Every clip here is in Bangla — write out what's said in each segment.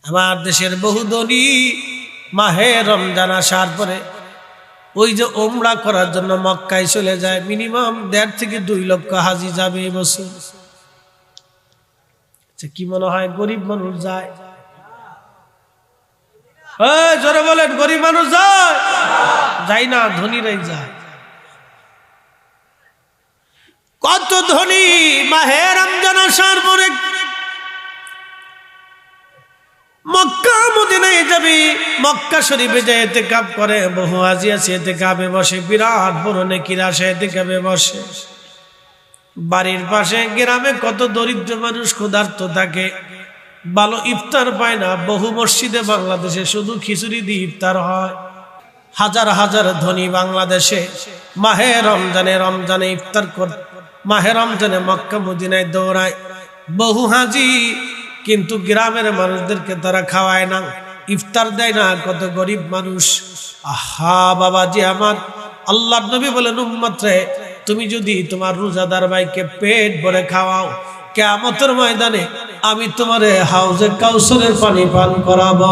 আমার দেশের বহু ধনী মাহে রমজান আসার পরে ওই যে ওমরা করার জন্য মক্কায় চলে যায়, মিনিমাম 1.5 থেকে 2 লক্ষ হাজি যাবে এবছর। কি মনে হয় গরিব মানুষ যায়? জোরে বলেন, গরিব মানুষ যায়? যায় না, ধনীরাই যায়। কত ধনী মাহে রমজান আসার পরে মক্কা মদিনায় যাবি, মক্কা শরীফে যায় ইতিকাফ করে। বহু হাজি আছে ইতিকাফে বসে, বিরাট বড় নেকির আশায় ইতিকাফে বসে। বাড়ির পাশে গ্রামে কত দরিদ্র মানুষ ক্ষুধার্ত থাকে, ভালো ইফতার পায় না। বহু মসজিদে বাংলাদেশে শুধু খিচুড়ি দিয়ে ইফতার হয়। হাজার হাজার ধনী বাংলাদেশে মাহে রমজানে ইফতার কর, মাহে রমজানে মক্কা মদিনায় দৌড়ায়। বহু হাজি কিন্তু গ্রামের মানুষদেরকে তারা খাওয়ায় না, ইফতার দেয় না। কত গরিব মানুষ। আহা বাবাজি আমার, আল্লাহর নবী বলেন, উম্মত রে, তুমি যদি তোমার রোজাদার ভাইকে পেট ভরে খাওয়াও, কিয়ামতের ময়দানে আমি তোমারে হাউজে কাউসারের পানি পান করাবো।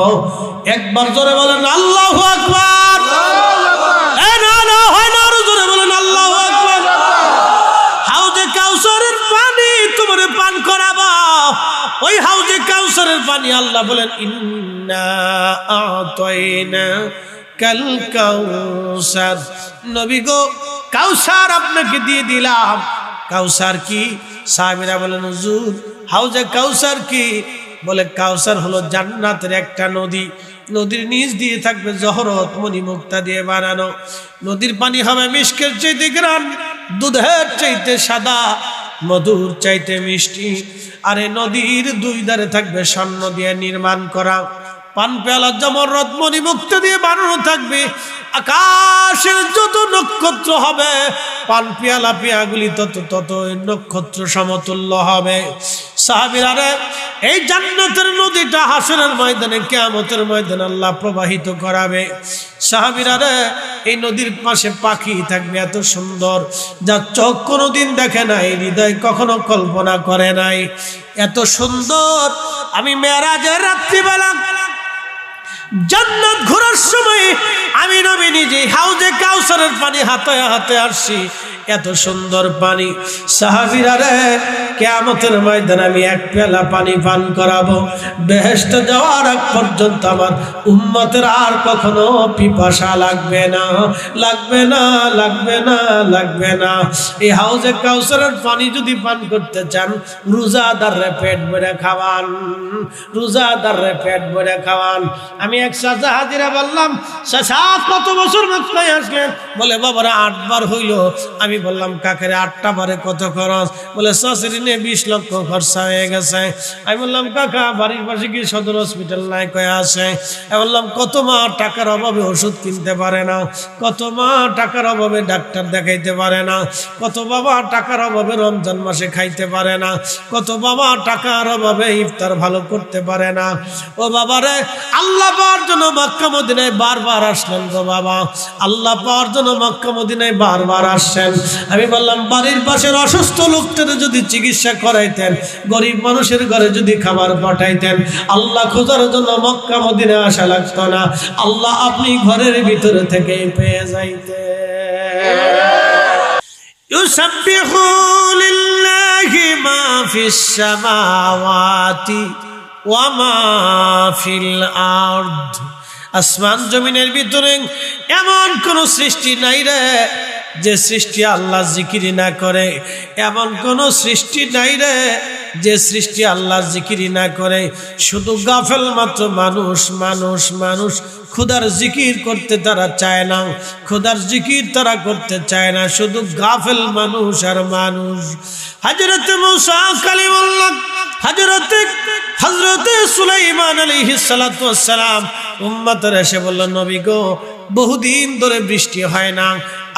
একবার জোরে বলেন আল্লাহু আকবার। জোরে বলেন আল্লাহু আকবার। হাউজে কাউসারের পানি তোমারে পান করাবো। ওই হাউজে কাউসারের পানি আল্লাহ বলেন, ইন্না আতাইনা কাল কাউসার। নবী গো, কাউসার আপনাকে দিয়ে দিলাম। কাউসার কি? সাহাবীরা বলেন, হুজুর হাউজে কাউসার কি? বলে, কাউসার হলো জান্নাতের একটা নদী। নদীর নিচ দিয়ে থাকবে জহরত মণিমুক্তা দিয়ে বানানো। নদীর পানি হবে মিষ্কের চাইতে গ্রান, দুধের চাইতে সাদা, মধুর চাইতে মিষ্টি। আর এই নদীর 2 ধারে থাকবে স্বর্ণ দিয়ে নির্মাণ করা। পান পেয়ালা জমরত মণিমুক্তা দিয়ে বানানো থাকবে। আকাশের যত নক্ষত্র হবে, পান পেয়ালা পেয়াগুলি তত নক্ষত্র সমতুল্য হবে। সাহাবীরা রে, এই জান্নাতের নদীটা হাসরের ময়দানে, কিয়ামতের ময়দানে আল্লাহ প্রবাহিত করাবে। সাহাবীরা রে, এই নদীর পাশে পাখি থাকবে এত সুন্দর, যা চোখ কোনোদিন দেখে নাই, হৃদয় কখনো কল্পনা করে নাই। এত সুন্দর। আমি মেরাজের রাত্রিবেলা জান্নাত ঘোরার সময় আমি নবী নিজে হাউজে কাউসারের পানি হাতে হাতে আসছি। এত সুন্দর পানি। সাহাবীরা রে, কিয়ামতের ময়দানে আমি 1 পেয়ালা পানি পান করাবো। বেহেশতে যাওয়ার আগ পর্যন্ত আমার উম্মতের আর কখনো পিপাসা লাগবে না, লাগবে না, লাগবে না, লাগবে না। এই হাউজে কাউসারের পানি যদি পান করতে চান, রোজাদাররে পেট ভরে খাওয়ান, রোজাদাররে পেট ভরে খাওয়ান। আমি এক চাচা হাজিরা বললাম, চাচা কত বছর মক্কায় আসলেন? বলে, বাবারা 8 বার হইল। আমি বললাম, কাকেরে 8টা বারে কত খরচ? বলে, শাশুড়ি নিয়ে 20 লক্ষ খরচা হয়ে গেছে। আমি বললাম, কাকা বাড়ির পাশে কি সদর হসপিটাল নাই? কয়ে আছে। আমি বললাম, কত মা টাকার অভাবে ওষুধ কিনতে পারে না, কত মা টাকার অভাবে ডাক্তার দেখাইতে পারে না, কত বাবা টাকার অভাবে রমজান মাসে খাইতে পারে না, কত বাবা টাকার অভাবে ইফতার ভালো করতে পারে না। ও বাবারে, আল্লাহ পাওয়ার জন্য মক্কা মদিনায় বারবার আসলেন গো বাবা, আল্লাহ পাওয়ার জন্য মক্কা মদিনায় বারবার আসছেন। আমি বললাম, বাড়ির পাশের অসুস্থ লোকদের যদি চিকিৎসা করাইতেন, গরিব মানুষের ঘরে যদি খাবার পাঠাইতেন, আল্লাহ খোঁজার জন্য মক্কা মদিনায় আসা লাগতো না। আল্লাহ আপনি ঘরের ভিতরে থেকে পেয়ে যাইতেন। ইউসাব্বিহু লিল্লাহি মা ফিস সামাওয়াতি ওয়া মা ফিল আরদ। আসমান জমিনের ভিতরে এমন কোন সৃষ্টি নাই রে যে সৃষ্টি আল্লাহ জিকির না করে। এমন কোন সৃষ্টি নাই রে যে সৃষ্টি আল্লাহ জিকির না করে। শুধু গাফেল মাত্র মানুষ, মানুষ, মানুষ খুদার জিকির করতে তারা চায় না, খুদার জিকির তারা করতে চায় না। শুধু গাফেল মানুষ আর মানুষ। হযরতে মুসা কালিমুল্লাহ, হযরতে সুলাইমান আলাইহিস সালাতু ওয়াস সালাম উম্মতের এসে বলল, নবী গো, বহুদিন ধরে বৃষ্টি হয় না,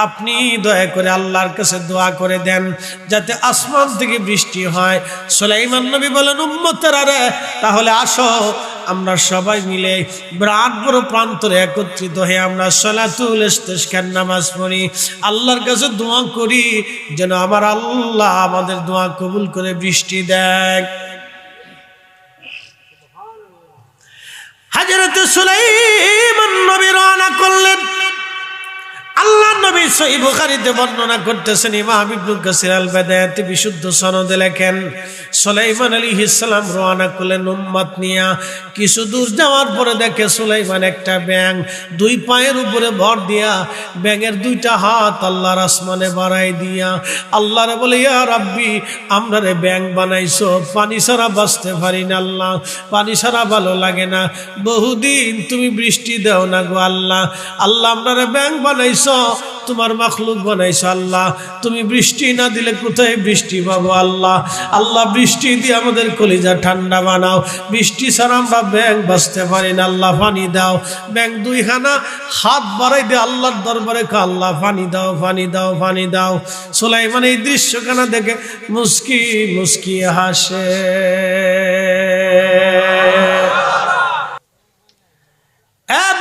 আপনি দয়া করে আল্লাহর কাছে দোয়া করে দেন যাতে আসমান থেকে বৃষ্টি হয়। সুলাইমান নবী বলেন, উম্মতেরা রে, তাহলে আসো আমরা সবাই মিলে বিরাট বড় প্রান্তরে একত্রিত হয়ে আমরা সালাতুল ইস্তিসকার নামাজ পড়ি, আল্লাহর কাছে দোয়া করি যেন আমার আল্লাহ আমাদের দোয়া কবুল করে বৃষ্টি দেয়। হযরত সুলাইমান নবী রওনা করলেন। আল্লাহ নবী সহিহ বুখারীতে বর্ণনা করতেছেন, ইমাম ইবনে কাসির আল বাদায়াতে বিশুদ্ধ সনদে লেখেন, সুলাইমান আলাইহিস সালাম রওনা করলেন উম্মত নিয়া। কিছু দূর যাওয়ার পরে দেখে সুলাইমান একটা ব্যাঙ দুই পায়ের উপরে ভর দিয়া, ব্যাঙের দুইটা হাত আল্লাহর আসমানে বাড়াই দিয়া আল্লাহরে বলে, ইয়া রাব্বি, আমরা রে ব্যাঙ বানাইছো, পানি ছাড়া বাঁচতে পারি না আল্লাহ, পানি ছাড়া ভালো লাগে না, বহুদিন তুমি বৃষ্টি দাও না গো আল্লাহ। আল্লাহ আমরা রে ব্যাঙ বানাইছো, তোমার মাখলুক বানাইছো আল্লাহ, তুমি বৃষ্টি না দিলে কোথায় বৃষ্টি পাবো আল্লাহ। আল্লাহ বৃষ্টি দিয়ে আমাদের কলিজা ঠান্ডা বানাও, বৃষ্টি ছাড়া আমরা ব্যাঙ বাঁচতে পারি না আল্লাহ, পানি দাও। ব্যাঙ দুইখানা হাত বাড়াই দিয়ে আল্লাহর দরবারে আল্লাহ পানি দাও, পানি দাও, পানি দাও। সুলাইমান এই দৃশ্যখানা দেখে মুস্কি মুস্কি হাসে।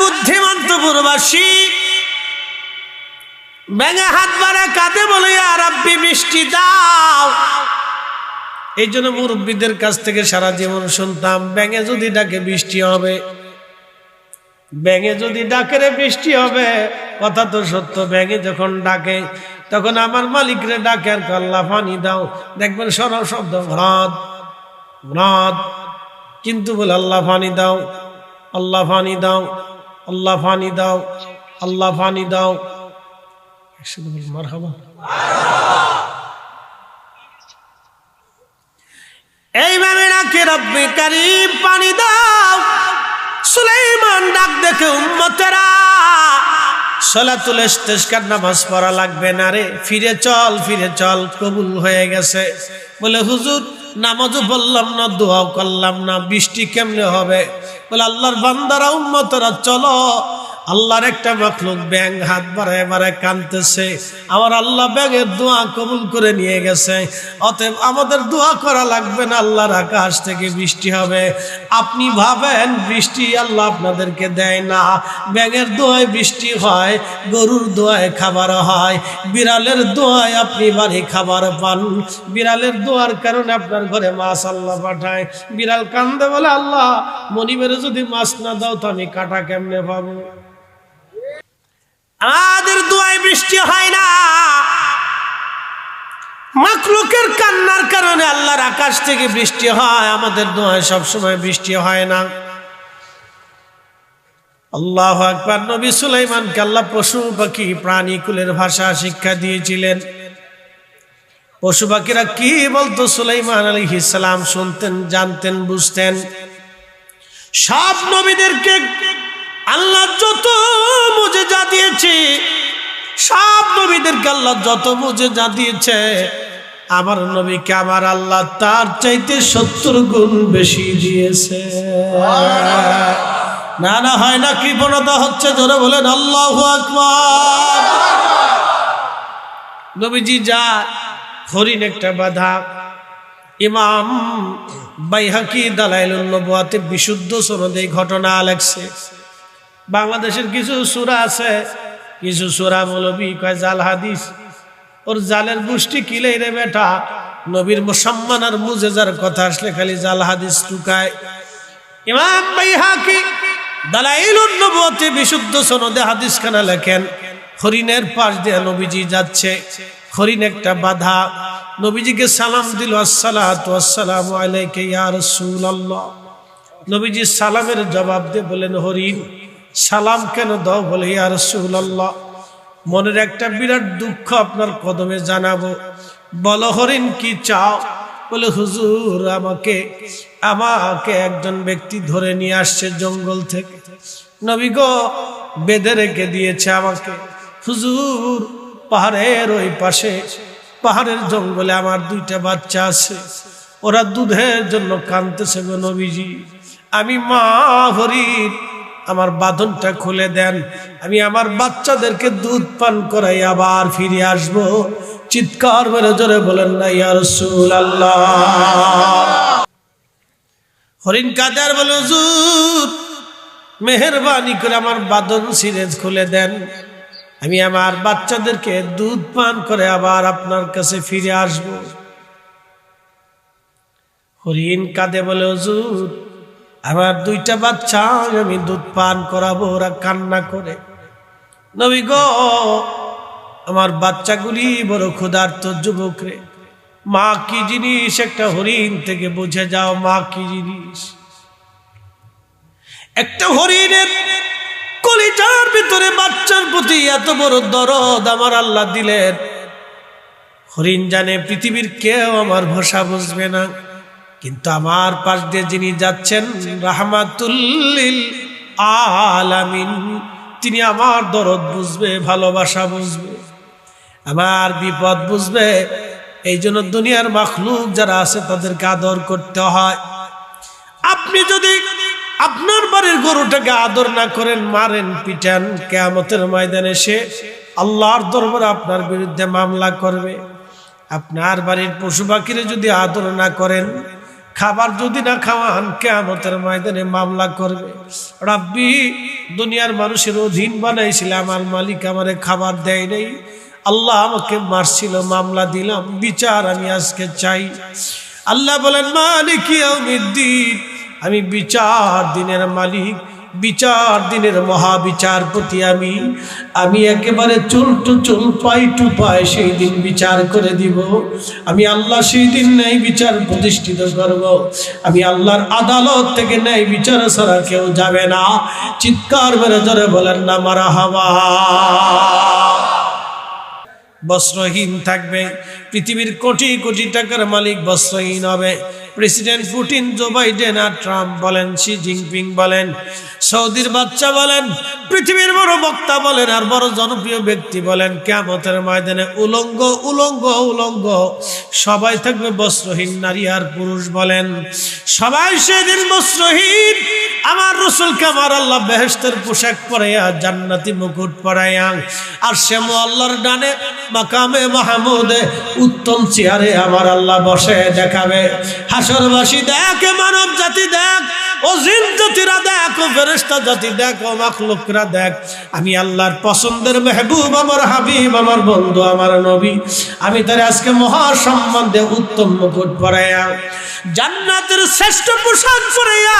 বুদ্ধিমন্ত পুরবাসী ব্যাঙে হাত বাড়া কাঁদে, বলে ইয়া রাব্বি বৃষ্টি দাও। এই জন্য মুরব্বীদের কাছ থেকে সারা জীবন শুনতাম, ব্যাঙে যদি ডাকে বৃষ্টি হবে, ব্যাঙে যদি ডাকে রে বৃষ্টি হবে। কথা তো সত্য, ব্যাঙে যখন ডাকে তখন আমার মালিকরে ডাকে আর আল্লাহ পানি দাও, দেখবেন সরল শব্দ ভ্রাদ ভ্রাদ, কিন্তু বলে আল্লাহ পানি দাও, আল্লাহ পানি দাও, আল্লাহ পানি দাও, আল্লাহ পানি দাও। মারহাবা। এইভাবে ডাকে রব্বে কারীম পানি দাও। সুলাইমান ডাক দেখে উম্মতেরা, সালাতুল ইস্তিসকার নামাজ পড়া লাগবে না রে, ফিরে চল, ফিরে চল, কবুল হয়ে গেছে। বলে হুজুর নামাজও পড়লাম না, দোয়াও করলাম না, বৃষ্টি কেমনে হবে? বলে আল্লাহর বান্দারা উম্মতেরা চলো, আল্লাহর একটা মাখলুক ব্যাঙ হাত বাড়ায় বাড়ায় কাঁদতেছে, আমার আল্লাহ ব্যাঙের দোয়া কবুল করে নিয়ে গেছে, অতএব আমাদের দোয়া করা লাগবে না, আল্লাহর আকাশ থেকে বৃষ্টি হবে। আপনি ভাবেন বৃষ্টি আল্লাহ আপনাদেরকে দেয় না, ব্যাঙের দোয়ায় বৃষ্টি হয়, গরুর দোয়ায় খাবার হয়, বিড়ালের দোয়ায় আপনি বাড়ি খাবার পান, বিড়ালের দোয়ার কারণে আপনার ঘরে মাছ আল্লাহ পাঠায়। বিড়াল কান্দে বলে আল্লাহ মনিবেরে যদি মাছ না দাও তো আমি কাটা কেমনে পাবো? আমাদের দোয়ায় বৃষ্টি হয় না, মাখলুকের কান্নার কারণে আল্লাহর আকাশ থেকে বৃষ্টি হয়, আমাদের দোয়ায় সবসময় বৃষ্টি হয় না। আল্লাহু আকবার। নবী সুলাইমানকে আল্লাহ পশু পাখি প্রাণী কুলের ভাষা শিক্ষা দিয়েছিলেন। পশু পাখিরা কি বলতো সুলাইমান আলাইহিস সালাম শুনতেন, জানতেন, বুঝতেন। সব নবীদেরকে আল্লাহ যত মুজিজা দিয়েছে, সব নবীদেরকে আল্লাহ যত মুজিজা দিয়েছে, আমার নবীকে আমার আল্লাহ তার চাইতে 70 গুণ বেশি দিয়েছে। না না হয় না, কৃপণতা হচ্ছে, জোরে বলেন আল্লাহু আকবার। নবীজি যা হরিণ একটা বাধা, ইমাম বাইহাকি দালাইলুন নবুয়াতে বিশুদ্ধ সনদে ঘটনা লেখছে। বাংলাদেশের কিছু সূরা আছে, কিছু সূরা মৌলবী কয় জাল হাদিস, ওর জালের গোষ্ঠী কিলাই রে বেটা, নবীর মুসম্মান আর মুজেজার কথা আসলে খালি জাল হাদিস টুকায়। ইমাম বাইহাকি দালাইলুন নবুয়াতে বিশুদ্ধ সনদে হাদিস খানা লেখেন, হরিণের পাশ দিয়ে নবীজি যাচ্ছে, হরিণ একটা বাধা, নবীজিকে সালাম দিল, আসসালাতু ওয়াসসালামু আলাইকা ইয়া রাসূলুল্লাহ। নবীজি সালামের জবাব দিয়ে বলেন, হরিণ সালাম কেন দাও? বলে ইয়া রাসূলুল্লাহ মনের একটা বিরাট দুঃখ আপনার কদমে জানাবো। বলো হরিণ কি চাও? বলে হুজুর আমাকে একজন ব্যক্তি ধরে নিয়ে আসছে জঙ্গল থেকে, নবী গো বেঁধে রেখে দিয়েছে আমাকে। হুজুর পাহাড়ের ওই পাশে, পাহাড়ের জঙ্গলে আমার 2টা বাচ্চা আছে, ওরা দুধের জন্য কাঁদতেছে গো নবীজি। আমি মা হরিণ, আমার বাঁধনটা খুলে দেন, আমি আমার বাচ্চাদেরকে দুধ পান করাই আবার ফিরে আসবো। চিৎকার মেরে জোরে বলেন না ইয়া রাসূলুল্লাহ। হরিণ কাদের বলে, হুজুর মেহেরবানি করে আমার বাঁধন ছিঁড়ে খুলে দেন, আমি আমার বাচ্চাদেরকে দুধ পান করে আবার আপনার কাছে ফিরে আসব। হরিণ কাঁদে বলে, হুজুর আমার দুইটা বাচ্চা আমি দুধ পান করাবো, ওরা কান্না করে। নবী গো, আমার বাচ্চাগুলি বড় ক্ষুধার্ত যুবক রে, মা কি জিনিস একটা হরিণ থেকে বুঝে যাও, মা কি জিনিস। একটা হরিণের কলিজার ভিতরে বাচ্চার প্রতি এত বড় দরদ আমার আল্লাহ দিলেন। হরিণ জানে পৃথিবীর কেউ আমার ভাষা বুঝবে না, কিন্তু আমার পাশ দিয়ে যিনি যাচ্ছেন রাহমাতুল লিল আলামিন, তিনি আমার দরদ বুঝবে, ভালোবাসা বুঝবে, আমার বিপদ বুঝবে। এই জন্য দুনিয়ার মাখলুক যারা আছে তাদেরকে আদর করতে হয়। আপনি যদি আপনার বাড়ির গরুটাকে আদর না করেন, মারেন, পিটান, কিয়ামতের ময়দানে সে আল্লাহর দরবারে আপনার বিরুদ্ধে মামলা করবে। আপনার বাড়ির পশু পাখিরে যদি আদর না করেন, খাবার যদি না খাওয়ান, কিয়ামতের ময়দানে মামলা করবে। রাব্বি, দুনিয়ার মানুষের অধীন বানাইছিলাম, আমার মালিক আমারে খাবার দেয় নাই, আল্লাহ আমাকে মারছিল, মামলা দিলাম, বিচার আমি আজকে চাই। আল্লাহ বলেন মালিক ইয়াউমিদ্দিন, আমি বিচার দিনের মালিক, বিচার দিনের মহাবিচারপতি, আমি একেবারে চুল টু চুল, পাই টু পাই সেই দিন বিচার করে দিব। আমি আল্লাহ সেই দিন ন্যায় বিচার প্রতিষ্ঠিত করব। আমি আল্লাহর আদালত থেকে ন্যায় বিচার ছাড়া কেউ যাবে না। চিৎকার মেরে জোরে বলেন না মারহাবা। বস্ত্রহীন থাকবে, পৃথিবীর কোটি কোটি টাকার মালিক বস্ত্রহীন হবে। প্রেসিডেন্ট পুতিন, জো বাইডেন আর ট্রাম্প বলেন, শি জিনপিং বলেন, সৌদির বাচ্চা বলেন, পৃথিবীর বড় বক্তা বলেন, আর বড় জনপ্রিয় ব্যক্তি বলেন, কিয়ামতের ময়দানে উলঙ্গ উলঙ্গ উলঙ্গ সবাই থাকবে বস্ত্রহীন, নারী আর পুরুষ বলেন, সবাই সেদিন বস্ত্রহীন। আমার রাসূলকে আমার আল্লাহ বেহেশতের পোশাক পরাইয়া, জান্নাতি মুকুট পরাইয়া, আর সে আল্লাহর ডানে মাকামে মাহমুদে উত্তম চেয়ারে আমার আল্লাহ বসে দেখাবে। হাসরবাসী দেখ, মানব জাতি দেখ, ও জিন জাতিরা দেখ, ও ফেরেশতা জাতি দেখ, ও মাখলুকরা দেখ, আমি আল্লাহর পছন্দের মেহবুব, আমার হাবিব, আমার বন্ধু, আমার নবী, আমি তার আজকে মহা সম্মান দিয়ে উত্তম মুকুট পরাইয়া, জান্নাতের শ্রেষ্ঠ পোশাক পরাইয়া,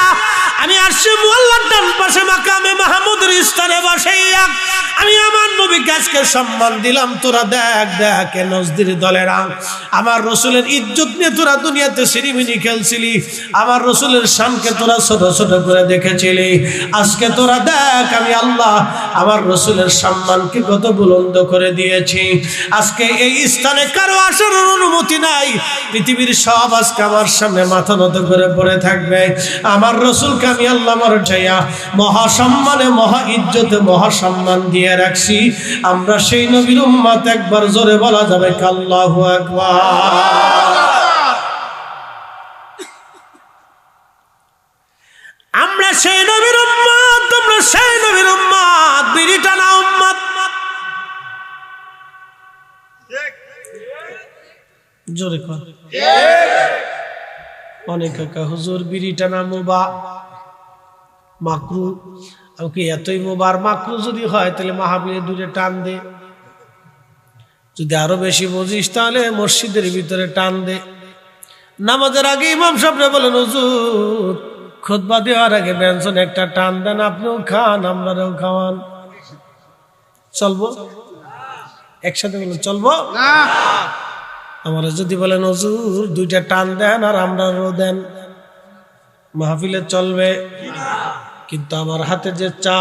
আমি আরশে মুআল্লার ডান পাশে মাকামে মাহমুদের স্থানে বসাইয়া আমি আমার নবীকে আজকে সম্মান দিলাম। তোরা দেখ দেখ, নজদির দলেরা আমার রসুলের ইজ্জত নিয়ে তোরা দুনিয়াতে সিরিমিনি খেলছিলি, আমার রসুলের শানকে তোরা ছোট ছোট করে দেখেছিলি, আজকে তোরা দেখ আমি আল্লাহ আমার রসুলের সম্মানকে কত বুলন্দ করে দিয়েছি। আজকে এই স্থানে কারো আসার অনুমতি নাই, পৃথিবীর সব আজকে আমার সামনে মাথা নত করে পড়ে থাকবে। আমার রসুলকে আমি আল্লাহ মর্যাদা, মহা সম্মানে, মহা ইজ্জতে, মহা সম্মান দিয়ে রাখছি। আমরা সেই নবীর উম্মত, একবার জোরে বলা যাবে আল্লাহু আকবার। আমরা সেই নবীর উম্মত, তোমরা সেই নবীর উম্মত, বিড়ি টানা উম্মত। জোরে কর। অনেকে কয় হুজুর বিড়ি টানা মুবাহ, মাকরু। আমাকে এতই মুবার, মাকরু যদি হয় তাহলে মাহফিলে দূরে টান দে, যদি আরো বেশি বুঝিস তাহলে মসজিদের ভিতরে টান দে। নামাজের আগে ইমাম সাহেবরা বলেন হুজুর খুতবা দেওয়ার আগে ব্যঞ্জন একটা টান দেন, আপনিও খান আমরাও খাওয়ান। চলবো? একসাথে বলেন চলবো না। আমরা যদি বলেন হুজুর দুইটা টান দেন আর আমরাও দেন, মাহফিলে চলবে? কিন্তু আমার হাতে যে চা,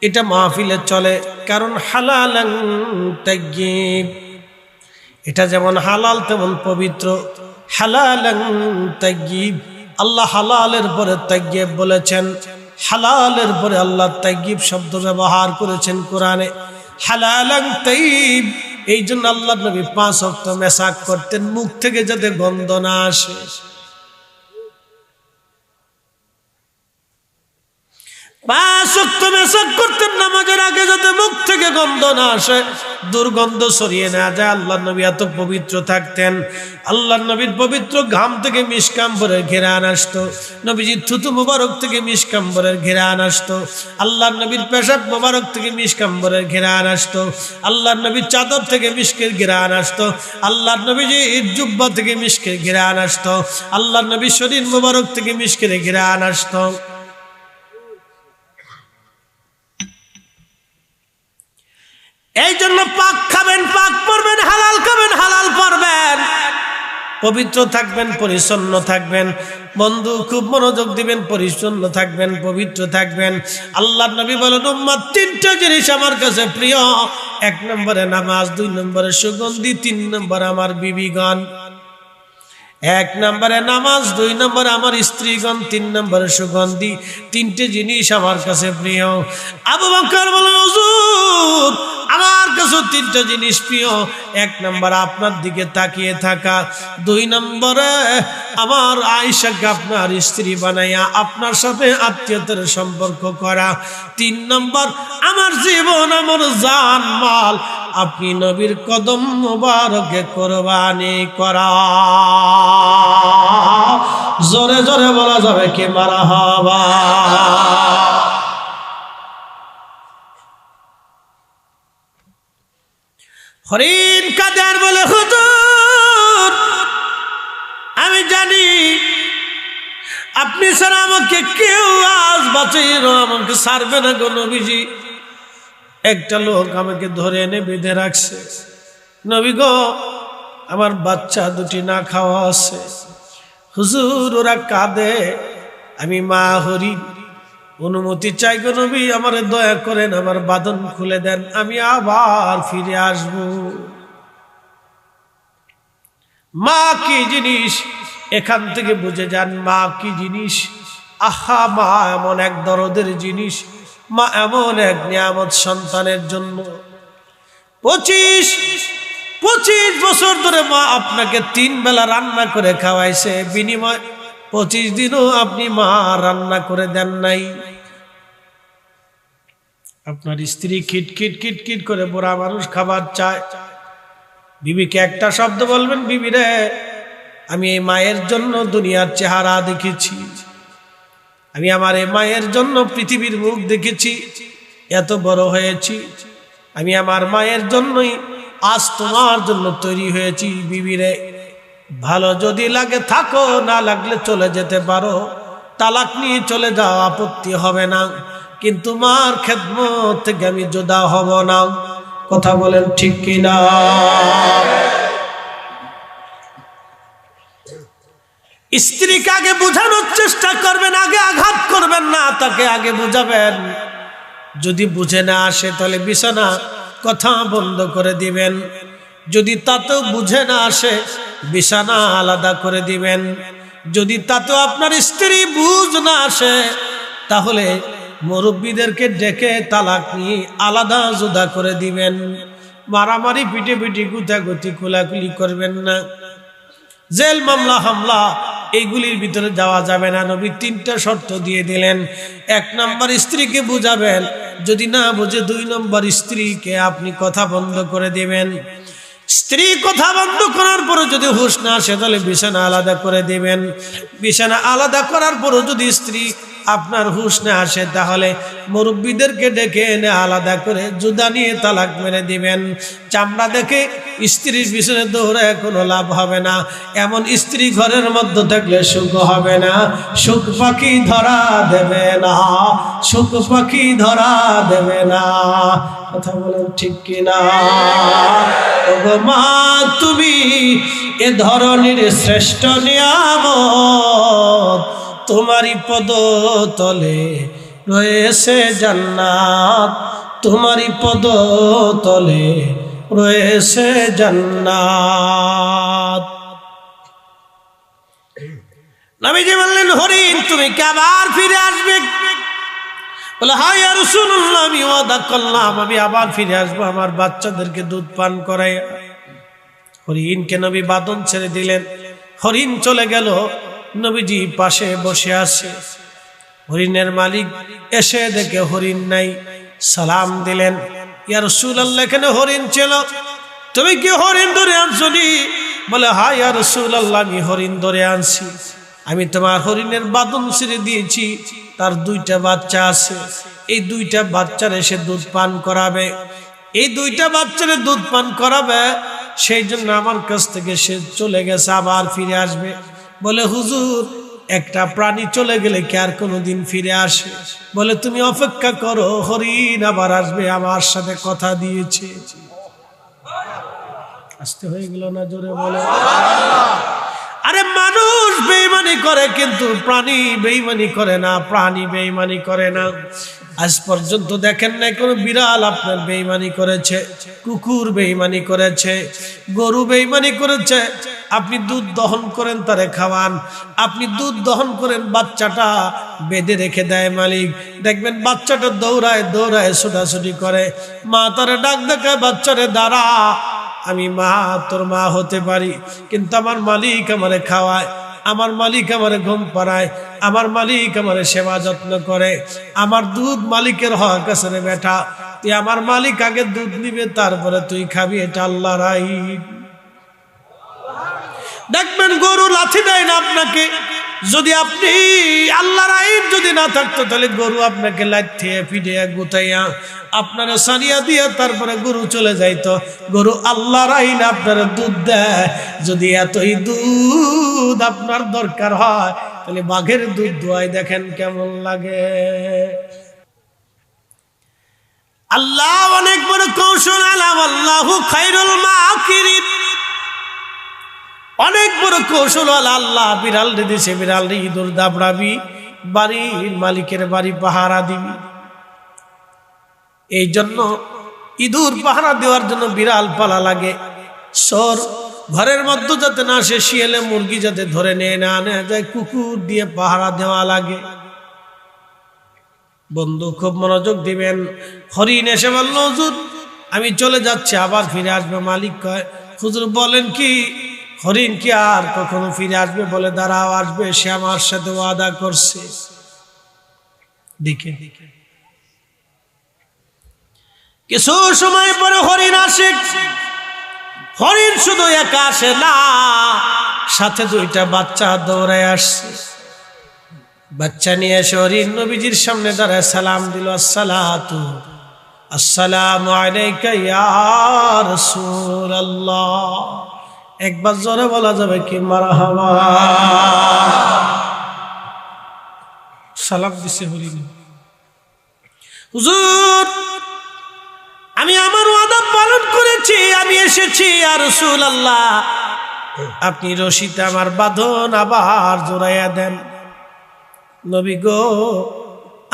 এটা মাহফিলে চলে, কারণ হালালান তাইয়্যিব, এটা যেমন হালাল তেমন পবিত্র। হালালান তাইয়্যিব, আল্লাহ হালালের পরে তাইয়্যিব বলেছেন, হালালের পরে আল্লাহ তাইয়্যিব শব্দ ব্যবহার করেছেন কোরআনে। হালালান তাইয়্যিব, এই জন্য আল্লাহ নবী 5 ওয়াক্ত মেসাক করতেন, মুখ থেকে যাতে গন্ধ না আসে। 5 ওয়াক্ত মেসাক করতেন, নামাজের আগে যাতে মুখ থেকে গন্ধ না আসে, দুর্গন্ধ ছড়িয়ে না যায়। আল্লাহর নবী এত পবিত্র থাকতেন। আল্লাহর নবীর পবিত্র ঘাম থেকে মিশকাম্বরের ঘেরান আসতো, নবীজির থুতু মুবারক থেকে মিশকাম্বরের ঘেরান আসতো, আল্লাহর নবীর পেশাব মুবারক থেকে মিশকাম্বরের ঘেরান আসতো, আল্লাহর নবীর চাদর থেকে মিশকের ঘেরান আসতো, আল্লাহর নবীজির জুব্বা থেকে মিশকের ঘেরান আসতো, আল্লাহর নবীর শরীর মুবারক থেকে মিশকের ঘেরান আসতো। এই জন্য পাক খাবেন, পাক পরবেন, হালাল খাবেন, হালাল পরবেন, পবিত্র থাকবেন, পরিচ্ছন্ন থাকবেন। বন্ধু খুব মনোযোগ দিবেন, পরিচ্ছন্ন থাকবেন, পবিত্র থাকবেন। আল্লাহর নবী বলেন, উম্মত 3টা জিনিস আমার কাছে প্রিয়। 1 নম্বরে নামাজ, 2 নম্বরে সুগন্ধি, 3 নম্বরে আমার বিবিগণ। 1 নম্বরে নামাজ, 2 নম্বরে আমার স্ত্রীগণ, 3 নম্বরে সুগন্ধি। 3টে জিনিস আমার কাছে প্রিয়। আবু বকর বলে, হুজুর আমার কাছে 3টা জিনিস প্রিয়। 1 নম্বর আপনার দিকে তাকিয়ে থাকা, 2 নম্বরে আমার আয়েশাকে আপনার স্ত্রী বানাইয়া আপনার সাথে আত্মীয়তার সম্পর্ক করা, 3 নম্বর আমার জীবন, আমার জান মাল আপনি নবীর কদম মোবারকে কোরবানি করা। জোরে জোরে বলা যাবে কি মারহাবা। হরিণ কাদের বলে, হুজুর আমি জানি আপনি ছাড়া আমাকে কেউ আজ বাঁচিয়ে আমাকে ছাড়বে না গো নবীজি। একটা লোক আমাকে ধরে এনে বেঁধে রাখছে, নবী গো আমার বাচ্চা 2টি না খাওয়া আছে। হুজুর ওরা কাঁদে, আমি মা হরিণ, অনুমতি চাই গো নবী, আমারে দয়া করেন, আমার বাঁধন খুলে দেন, আমি আবার ফিরে আসব। মা কি জিনিস এখান থেকে বুঝে যান, মা কি জিনিস। আহা, মা এমন এক দরদের জিনিস, মা এমন এক নিয়ামত সন্তানের জন্য। 25 বছর ধরে মা আপনাকে 3 বেলা রান্না করে খাওয়াইছে, বিনিময় 25 দিনও আপনি মা রান্না করে দেন নাই। আপনার স্ত্রী খিটখিট খিটখিট করে বুড়া মানুষ খাবার চায়, বিবিকে একটা শব্দ বলবেন, বিবি রে আমি এই মায়ের জন্য দুনিয়ার চেহারা দেখেছি, আমি আমার এই মায়ের জন্য পৃথিবীর মুখ দেখেছি, এত বড় হয়েছি, আমি আমার মায়ের জন্যই আজ তোমার জন্য তৈরি হয়েছি। বিবিরে ভালো যদি লাগে থাকো, না লাগলে চলে যেতে পারো, তালাক নিয়ে চলে যাও, আপত্তি হবে না, কিন্তু মার খেদমত থেকে আমি জুদা হব না। কথা বলেন ঠিক কিনা? স্ত্রীকে আগে বোঝানোর চেষ্টা করবেন, আগে আঘাত করবেন না, তাকে আগে বুঝাবেন। যদি বুঝে না আসে তাহলে বিছানা কথা বন্ধ করে দিবেন। যদি তাতেও বুঝে না আসে বিছানা আলাদা করে দিবেন। যদি তাতেও আপনার স্ত্রী বুঝ না আসে তাহলে মুরব্বীদেরকে ডেকে তালাক নিয়ে আলাদা জুদা করে দিবেন। মারামারি, পিটি গুতাগুতি, কোলাকুলি করবেন না। জেল, মামলা, হামলা এইগুলির ভিতরে যাওয়া যাবে না। নবী 3টা শর্ত দিয়ে দিলেন। 1 নম্বর স্ত্রীকে বুঝাবেন, যদি না বুঝে 2 নম্বর স্ত্রীকে আপনি কথা বন্ধ করে দিবেন। স্ত্রী কথা বন্ধ করার পরে যদি হুঁশ না আসে তাহলে বিছানা আলাদা করে দিবেন। বিছানা আলাদা করার পরও যদি স্ত্রী আপনার হুঁশ না আসে তাহলে মুরব্বীদেরকে ডেকে এনে আলাদা করে জুদা নিয়ে তালাক মেরে দিবেন। চামড়া দেখে স্ত্রীর পিছনে দৌড়ে কোনো লাভ হবে না। এমন স্ত্রী ঘরের মধ্যে থাকলে সুখ হবে না। সুখ পাখি ধরা দেবে না, সুখ পাখি ধরা দেবে না। কথা বলেন ঠিক কিনা? ওগো মা, তুমি এ ধরনের শ্রেষ্ঠ নিয়ামত, তোমারই পদ তলে রয়েছে জান্নাত, তোমারই পদ তলে রয়েছে জান্নাত। নবীজি বললেন, হরিণ তুমি কি আবার ফিরে আসবে? বলে, হ্যাঁ ইয়া রাসূলুল্লাহ, আমি ওয়াদা করলাম আমি আবার ফিরে আসবো আমার বাচ্চাদেরকে দুধ পান করাই। হরিণকে নবী বাঁধন ছেড়ে দিলেন। হরিণ চলে গেল, নবীজি পাশে বসে আছে। হরিণের মালিক এসে দেখে হরিণ নাই, সালাম দিলেন, ইয়া রাসূলুল্লাহ এখানে হরিণ ছিল, তুমি কি হরিণ ধরে আনছো নি? বলে হ্যাঁ ইয়া রাসূলুল্লাহ আমি হরিণ ধরে আনছি, আমি তোমার হরিণের বাঁধন ছেড়ে দিয়েছি, তার 2টা বাচ্চা আছে, এই 2টা বাচ্চার এসে দুধ পান করাবে, এই 2টা বাচ্চারে দুধ পান করাবে, সেই জন্য আমার কাছ থেকে সে চলে গেছে, আবার ফিরে আসবে। বলে হুজুর একটা প্রাণী চলে গেলে কি আর কোনোদিন ফিরে আসে? বলে তুমি অপেক্ষা করো, হরিণ আবার আসবে, আমার সাথে কথা দিয়েছে। আসতে হয়ে গেল না? জোরে বলে। আরে মানুষ বেঈমানি করে কিন্তু প্রাণী বেঈমানি করে না, প্রাণী বেঈমানি করে না। আজ পর্যন্ত দেখেন না কোনো বিড়াল আপনার বেঈমানি করেছে, কুকুর বেঈমানি করেছে, গরু বেঈমানি করেছে। আপনি দুধ দহন করেন, তারে খাওয়ান, আপনি দুধ দহন করেন, বাচ্চাটা বেঁধে রেখে দেয় মালিক, দেখবেন বাচ্চাটা দৌড়ায় দৌড়ায় ছোটাছুটি করে, মা তারে ডাক দেখায়, বাচ্চারে দাঁড়া, আমি মা তোর মা হতে পারি, কিন্তু আমার মালিক আমারে খাওয়ায়, আমার মালিক আমারে ঘুম পাড়ায়, আমার মালিক আমারে সেবা যত্ন করে, আমার দুধ মালিকের হক আছে রে বেটা, তুই আমার মালিক আগে দুধ নিবে তারপরে তুই খাবি, এটা আল্লাহর আইন। দেখবেন গরু লাথি দেয় না আপনাকে, যদি আপনি আল্লাহর আইন যদি না থাকতো তাহলে গরু আপনাকে লাথিয়ে পিটিয়ে গুতাইয়া আপনারা সানিয়া দিয়ে তারপরে গরু চলে যাইতো। গরু আল্লাহর আইন আপনারা দুধ দেয়, যদি এতই দুধ আপনার দরকার হয় তাহলে বাঘের দুধ দোয়াই দেখেন কেমন লাগে। আল্লাহ অনেক বড় কৌশল, আল্লাহু খায়রুল মাকিরিন, অনেক বড় কৌশল আল্লাহ। বিড়াল দিছে, বিড়াল ইঁদুর দাবড়াবি, বাড়ির মালিকের বাড়ি পাহারা দিবি। এই জন্য ইঁদুর পাহারা দেওয়ার জন্য বিড়াল পালা লাগে, সর ঘরের মধ্যে যাতে না আসে, শিয়ালে মুরগি যাতে ধরে নিয়ে না আনে যায়, কুকুর দিয়ে পাহারা দেওয়া লাগে। বন্ধু খুব মনোযোগ দিবেন। হরিণ এসে বলল হুজুর আমি চলে যাচ্ছি, আবার ফিরে আসবে। মালিক কয় হুজুর বলেন কি, হরিণ কি আর কখনো ফিরে আসবে? বলে দাঁড়াও, আসবে, সে আমার সাথে ওয়াদা করছে। দেখে কিছু সময় পরে হরিণ আসে। হরিণ শুধু একা আসে না, সাথে 2টা বাচ্চা দৌড়ায় আসছে। বাচ্চা নিয়ে এসে হরিণ নবীজির সামনে দাঁড়ায় সালাম দিল, আসসালাতু আসসালামু আলাইকা ইয়া রাসূলুল্লাহ। একবার জোরে বলা যাবে কি মারহাবা? সালাম দিছে হরিণ। হুজুর আমি আমার ওয়াদা পালন করেছি, আমি এসেছি ইয়া রাসূলুল্লাহ, আপনি রশিতে আমার বাঁধন আবার জোড়াইয়া দেন। নবী গো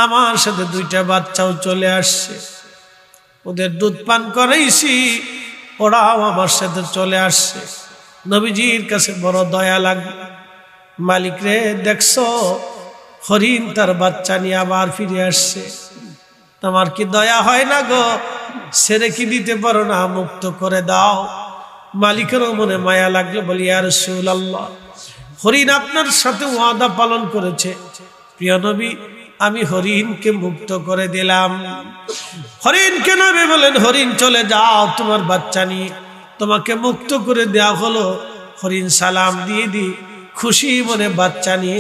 আমার সাথে 2টা বাচ্চাও চলে আসছে, ওদের দুধ পান করাইছি, ওরাও আমার সাথে চলে আসছে। নবীজির কাছে বড় দয়া লাগে। মালিক রে দেখছো হরিণ তার বাচ্চা নিয়ে আবার ফিরে আসছে, তোমার কি দয়া হয় না গো? ছেড়ে কি দিতে পারো না? মুক্ত করে দাও। মালিকেরও মনে মায়া লাগলো, বলি ইয়া রাসূলুল্লাহ হরিণ আপনার সাথে ওয়াদা পালন করেছে, প্রিয় নবী আমি হরিণকে মুক্ত করে দিলাম। হরিণকে নবী বলেন হরিণ চলে যাও তোমার বাচ্চা নিয়ে, তোমাকে মুক্ত করে দেওয়া হলো। হরিণ সালাম দিয়ে দি খুশি মনে বাচ্চা নিয়ে,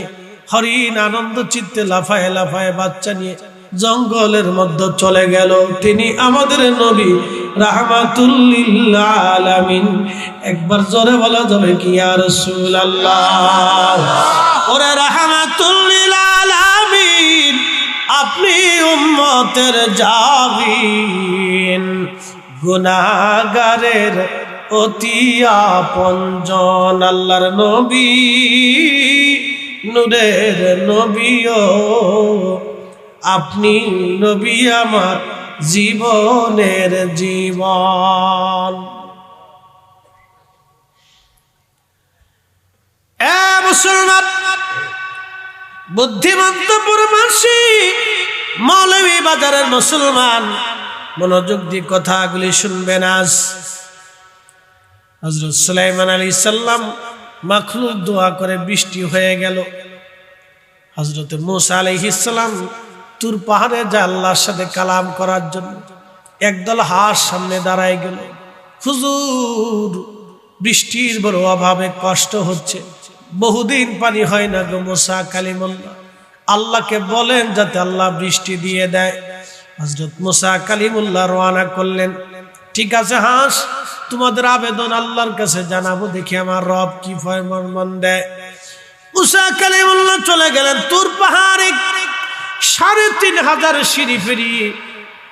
হরিণ আনন্দ চিত্তে লাফায় লাফায় বাচ্চা নিয়ে জঙ্গলের মধ্যে চলে গেল। তিনি আমাদের নবী রাহমাতুল লিল আলামিন। একবার জোরে বলা যাবে কি ইয়া রাসূলুল্লাহ? ওরে রাহমাতুল লিল আলামিন, আপনি উম্মতের জাবিন, গুনাহগারের অতি আপনজন, আল্লাহর নবী নূরের নবীও আপনি নবী আমার জীবনের জীবন। এ মুসলমান বুদ্ধিমন্ত পরমাসী মৌলভী বাজারের মুসলমান, মনোযোগ দিয়ে কথাগুলি শুনবেন। আজ হযরত সুলাইমান আলাইহিস সালাম মাখলুক দোয়া করে বৃষ্টি হয়ে গেল। হযরত মূসা আলাইহিস সালাম তুর পাহাড়ে যায় আল্লাহর সাথে কালাম করার জন্য। একদল হাঁস সামনে দাঁড়ায় গেল। হুজুর, বৃষ্টির বড় অভাবে কষ্ট হচ্ছে, বহুদিন পানি হয় না গো মূসা কালিমুল্লাহ, আল্লাহকে বলেন যাতে আল্লাহ বৃষ্টি দিয়ে দেয়। হযরত মূসা কালিমুল্লাহ রওনা করলেন। ঠিক আছে হাঁস, তোমাদের আবেদন আল্লাহর কাছে জানাবো, দেখি আমার রব কি ফরমান দেয়। মূসা কালিমুল্লাহ চলে গেলেন তুর পাহাড়ে। ৩৫০০ সিঁড়ি পেরিয়ে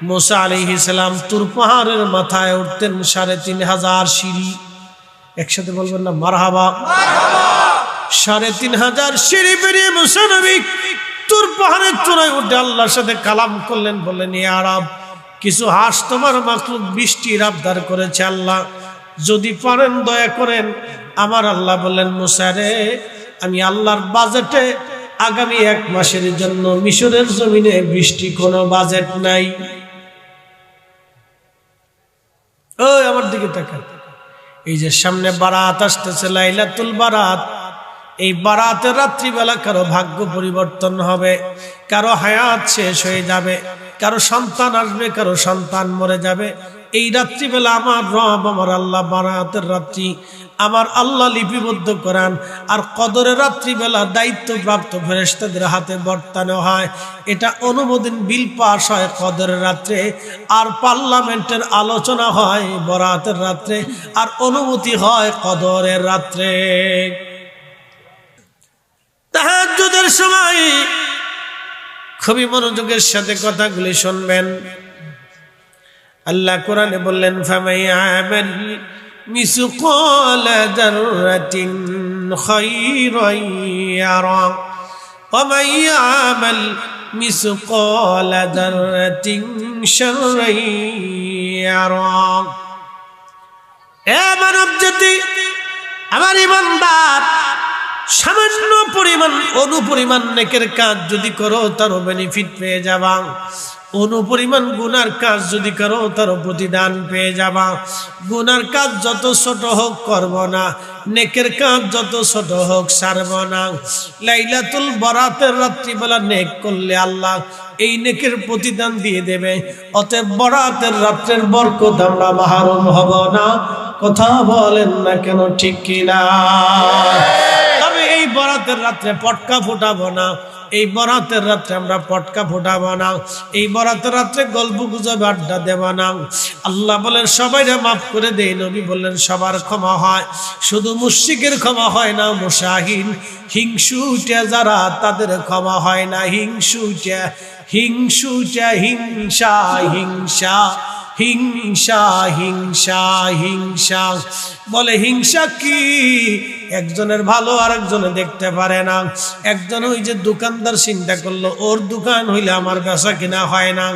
মূসা আলাইহিস সালাম তুর পাহাড়ের মাথায় উঠতেন। ৩৫০০ সিঁড়ি, একসাথে বলবেন না মারহাবা। ৩৫০০ সিঁড়ি পেরিয়ে মূসা নবী তুর পাহাড়ের চূড়ায় উঠে আল্লাহর সাথে কালাম করলেন। বললেন, ইয়া রব, কিছু হাঁস তোমার মাখলুক বৃষ্টির আবদার করেছে, আল্লাহ যদি পারেন দয়া করেন। আমার আল্লাহ বললেন, মূসা রে, আমি আল্লাহর বাজেটে আগামী 1 মাসের জন্য মিশরের জমিনে বৃষ্টি কোনো বাজেট নাই। ওই আমার দিকে তাকান, এই যে সামনে বারাত আসতেছে, লাইলাতুল বারাত। এই বারাতের রাত্রিবেলা কারো ভাগ্য পরিবর্তন হবে, কারো হায়াত শেষ হয়ে যাবে, কারো সন্তান আসবে, কারো সন্তান মরে যাবে। এই রাত্রিবেলা আমার রব, আমার আল্লাহ বারাতের রাত্রি আমার আল্লাহ লিপিবদ্ধ করান। আর কদরের রাত্রিবেলা দায়িত্বপ্রাপ্ত ফেরেশতাদের হাতে বর্তানো হয়। এটা অনুমোদন বিল পাস হয় কদরের রাত্রে, আর পার্লামেন্টের আলোচনা হয় বরাতের রাত্রে, আর অনুমতি হয় কদরের রাত্রে। তাহাজ্জুদের সময় খুবই মনোযোগের সাথে কথাগুলি শুনবেন। আল্লাহ কোরআনে বললেন, ফামাইয়ামাল মিসকালা যাররাতিন খায়রান ইয়ারা ওয়া মাইয়ামাল মিসকালা যাররাতিন শাররান ইয়ারা। এ মানব জাতি, আমার ইমানদার, সামান্য পরিমাণ অনুপরিমাণ নেকের কাজ যদি করো তারও বেনিফিট পেয়ে যাবা, অনুপরিমাণ গুনার কাজ যদি করো তারও প্রতিদান পেয়ে যাবা। গুনার কাজ যত ছোট হোক করব না, নেকের কাজ যত ছোট হোক ছাড়ব না। লাইলাতুল বারাতের রাত্রিবেলা নেক করলে আল্লাহ এই নেকের প্রতিদান দিয়ে দেবে। অতএব বরাতের রাত্রের বরকত আমরা মাহরুম হব না। কথা বলেন না কেন, ঠিক কিনা? এই বরাতের রাত্রে পটকা ফুটাবো না, এই বরাতের রাত্রে আমরা পটকা ফুটাবো না, এই বরাতের রাত্রে গল্প গুজব আড্ডা দেব না। আল্লাহ বলেন সবাইরে মাফ করে দেই, নবী বললেন সবার ক্ষমা হয়, শুধু মুশরিকের ক্ষমা হয় না, মুশাহিন হিংসুটা যারা তাদের ক্ষমা হয় না। হিংসুটা হিংসা হিংসা হিংসা হিংসা হিংসা বলে। হিংসা কি? একজনের ভালো আর একজনে দেখতে পারে না। একজন ওই যে দোকানদার চিন্তা করলো ওর দোকান হইলে আমার বেচা কিনা হয় না,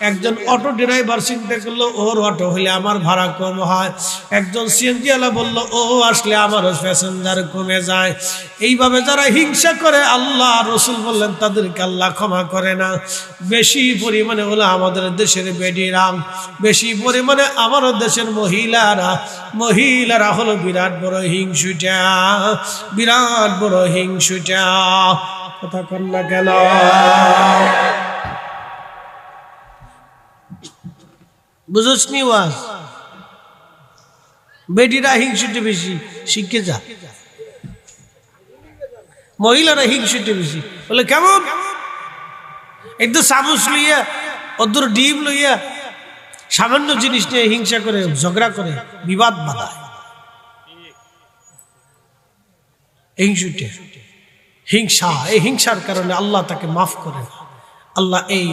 একজন অটো ড্রাইভার চিন্তা করলো ওর অটো হইলে আমার ভাড়া কম হয়, একজন সিএনজি ওয়ালা বললো ও আসলে আমারও প্যাসেঞ্জার কমে যায়। এইভাবে যারা হিংসা করে আল্লাহ রসুল বললেন তাদেরকে আল্লাহ ক্ষমা করে না। বেশি পরিমাণে হলো আমাদের দেশের বেডিরা, বেশি পরিমাণে আমাদের দেশের মহিলারা হলো বিরাট বড় হিংসুটা, বিরাট বড় হিংসুটা। কথা কন না কেন? বুঝছনি ওয়াজ? বেডিরা হিংসুটে বেশি, শিখে যা। মহিলারা হিংসুটে বেশি। বলে কেমন? একদম চামচ লইয়া, অদূর ডিম লইয়া, সামান্য জিনিস নিয়ে হিংসা করে, ঝগড়া করে, বিবাদ বাঁধায়। হিংসা, এই হিংসার কারণে আল্লাহ তাকে মাফ করে। আল্লাহ এই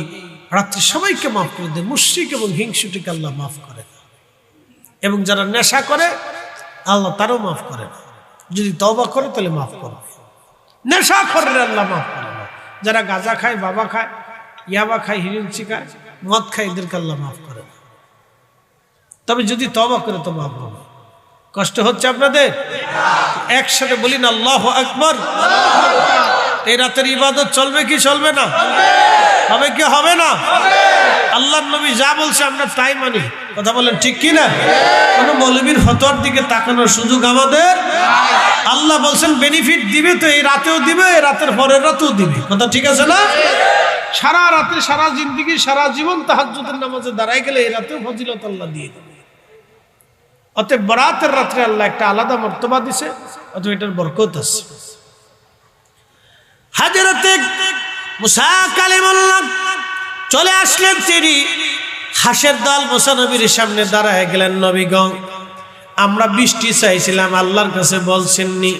রাত্রে সবাইকে মাফ করে দেয়, মুশরিক এবং হিংসুটিকে আল্লাহ মাফ করে। এবং যারা নেশা করে আল্লাহ তারও মাফ করে না। যদি তওবা করে তাহলে মাফ করবে। নেশা করে আল্লাহ মাফ করে না। যারা গাঁজা খায়, বাবা খায়, ইয়াবা খায়, হিরিঞ্চি খায়, মদ খায়, এদেরকে আল্লাহ মাফ করে না। তবে যদি তওবা করে তো মাফ হবে। কষ্ট হচ্ছে আপনাদের? একসাথে বলি না আল্লাহু আকবার। এই রাতের ইবাদত চলবে কি চলবে না? হবে কি হবে না? আল্লাহর নবী যা বলছে আমরা তাই মানি। কথা বলেন ঠিক কি না? কোন মৌলবীর ফতোয়ার দিকে তাকানোর সুযোগ আমাদের। আল্লাহ বলছেন বেনিফিট দিবে তো এই রাতেও দিবে, এই রাতের পরের রাতেও দিবে। কথা ঠিক আছে না? সারা রাতে, সারা জিন্দেগি, সারা জীবন তাহাজ্জুদের নামাজে দাঁড়ায় গেলে এই রাতেও ফজিলত আল্লাহ দিয়ে দেবে। অতএব বরাতের রাত্রে আল্লাহ একটা আলাদা মর্তবা দিছে, অতএব এটার বরকত আছে। হযরতে মুসা কালিমুল্লাহ চলে আসলেন, তিনি হাঁসের দল মুসা নবীর সামনে দাঁড়ায় গেলেন। নবী গো, আমরা বৃষ্টি চাইছিলাম, আল্লাহর কাছে বলছেননি।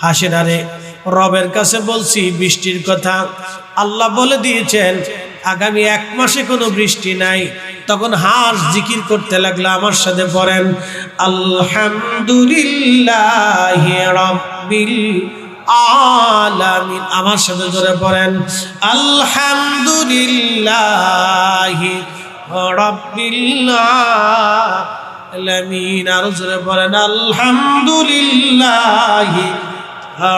হাঁসের আরে রবের কাছে বলছি বৃষ্টির কথা, আল্লাহ বলে দিয়েছেন আগামী 1 মাসে কোনো বৃষ্টি নাই। তখন হাঁস জিকির করতে লাগলো, আমার সাথে পড়েন আলহামদুলিল্লাহি রাব্বিল আলামিন। আমার সাথে জোরে পড়েন আলহামদুলিল্লাহি রাব্বিল আলামিন। আর জোরে পড়েন আলহামদুলিল্লাহি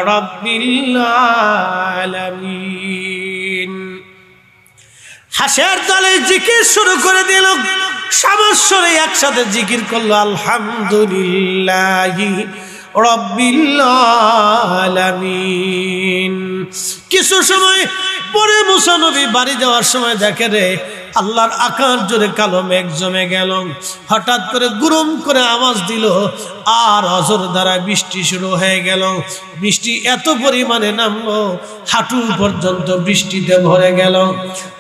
রাব্বিল আলামিন। হাঁসের দলে জিকির শুরু করে দিল, সমস্যরে একসাথে জিকির করলো আলহামদুলিল্লাহি রাব্বিল আলামিন। কিছু সময় পরে মুসা নবী বাড়ি যাওয়ার সময় দেখে রে আল্লাহর আকাশ জোরে কালো মেঘ জমে গেল। হঠাৎ করে গুরুম করে আওয়াজ দিল, আর অজর দ্বারা বৃষ্টি শুরু হয়ে গেল। বৃষ্টি এত পরিমাণে নামলো, হাঁটু পর্যন্ত বৃষ্টিতে ভরে গেল।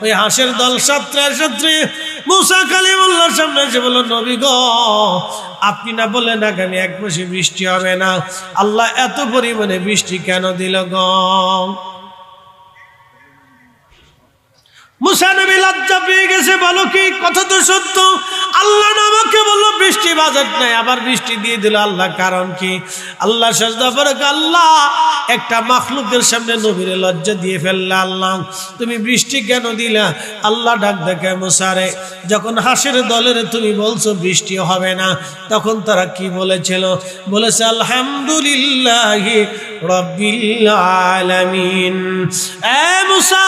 ওই হাঁসের দল সাঁতরে মুসা কালিমুল্লাহর সামনে এসে বলল, নবী গো, আপনি না বললেন আগামী 1 মাসে বৃষ্টি হবে না, আল্লাহ এত পরিমাণে বৃষ্টি কেন দিল গো? মুসা নবী লজ্জা পেয়ে গেছে, বলো কি? কথা তো সত্য। আল্লাহ আমাকে বললো বৃষ্টি বাজেট নাই, আবার বৃষ্টি দিয়ে দিল। আল্লাহ কারণ কি? আল্লাহ সাজদা করে আল্লাহ একটা মাখলুকের সামনে নবীরে লজ্জা দিয়ে ফেললে। আল্লাহ তুমি বৃষ্টি কেন দিলা? আল্লাহ ডাক দেখে মুসারে, যখন হাঁসের দলের তুমি বলছো বৃষ্টি হবে না, তখন তারা কি বলেছিল? বলেছে আলহামদুলিল্লাহি রাব্বিল আলামিন। এ মুসা,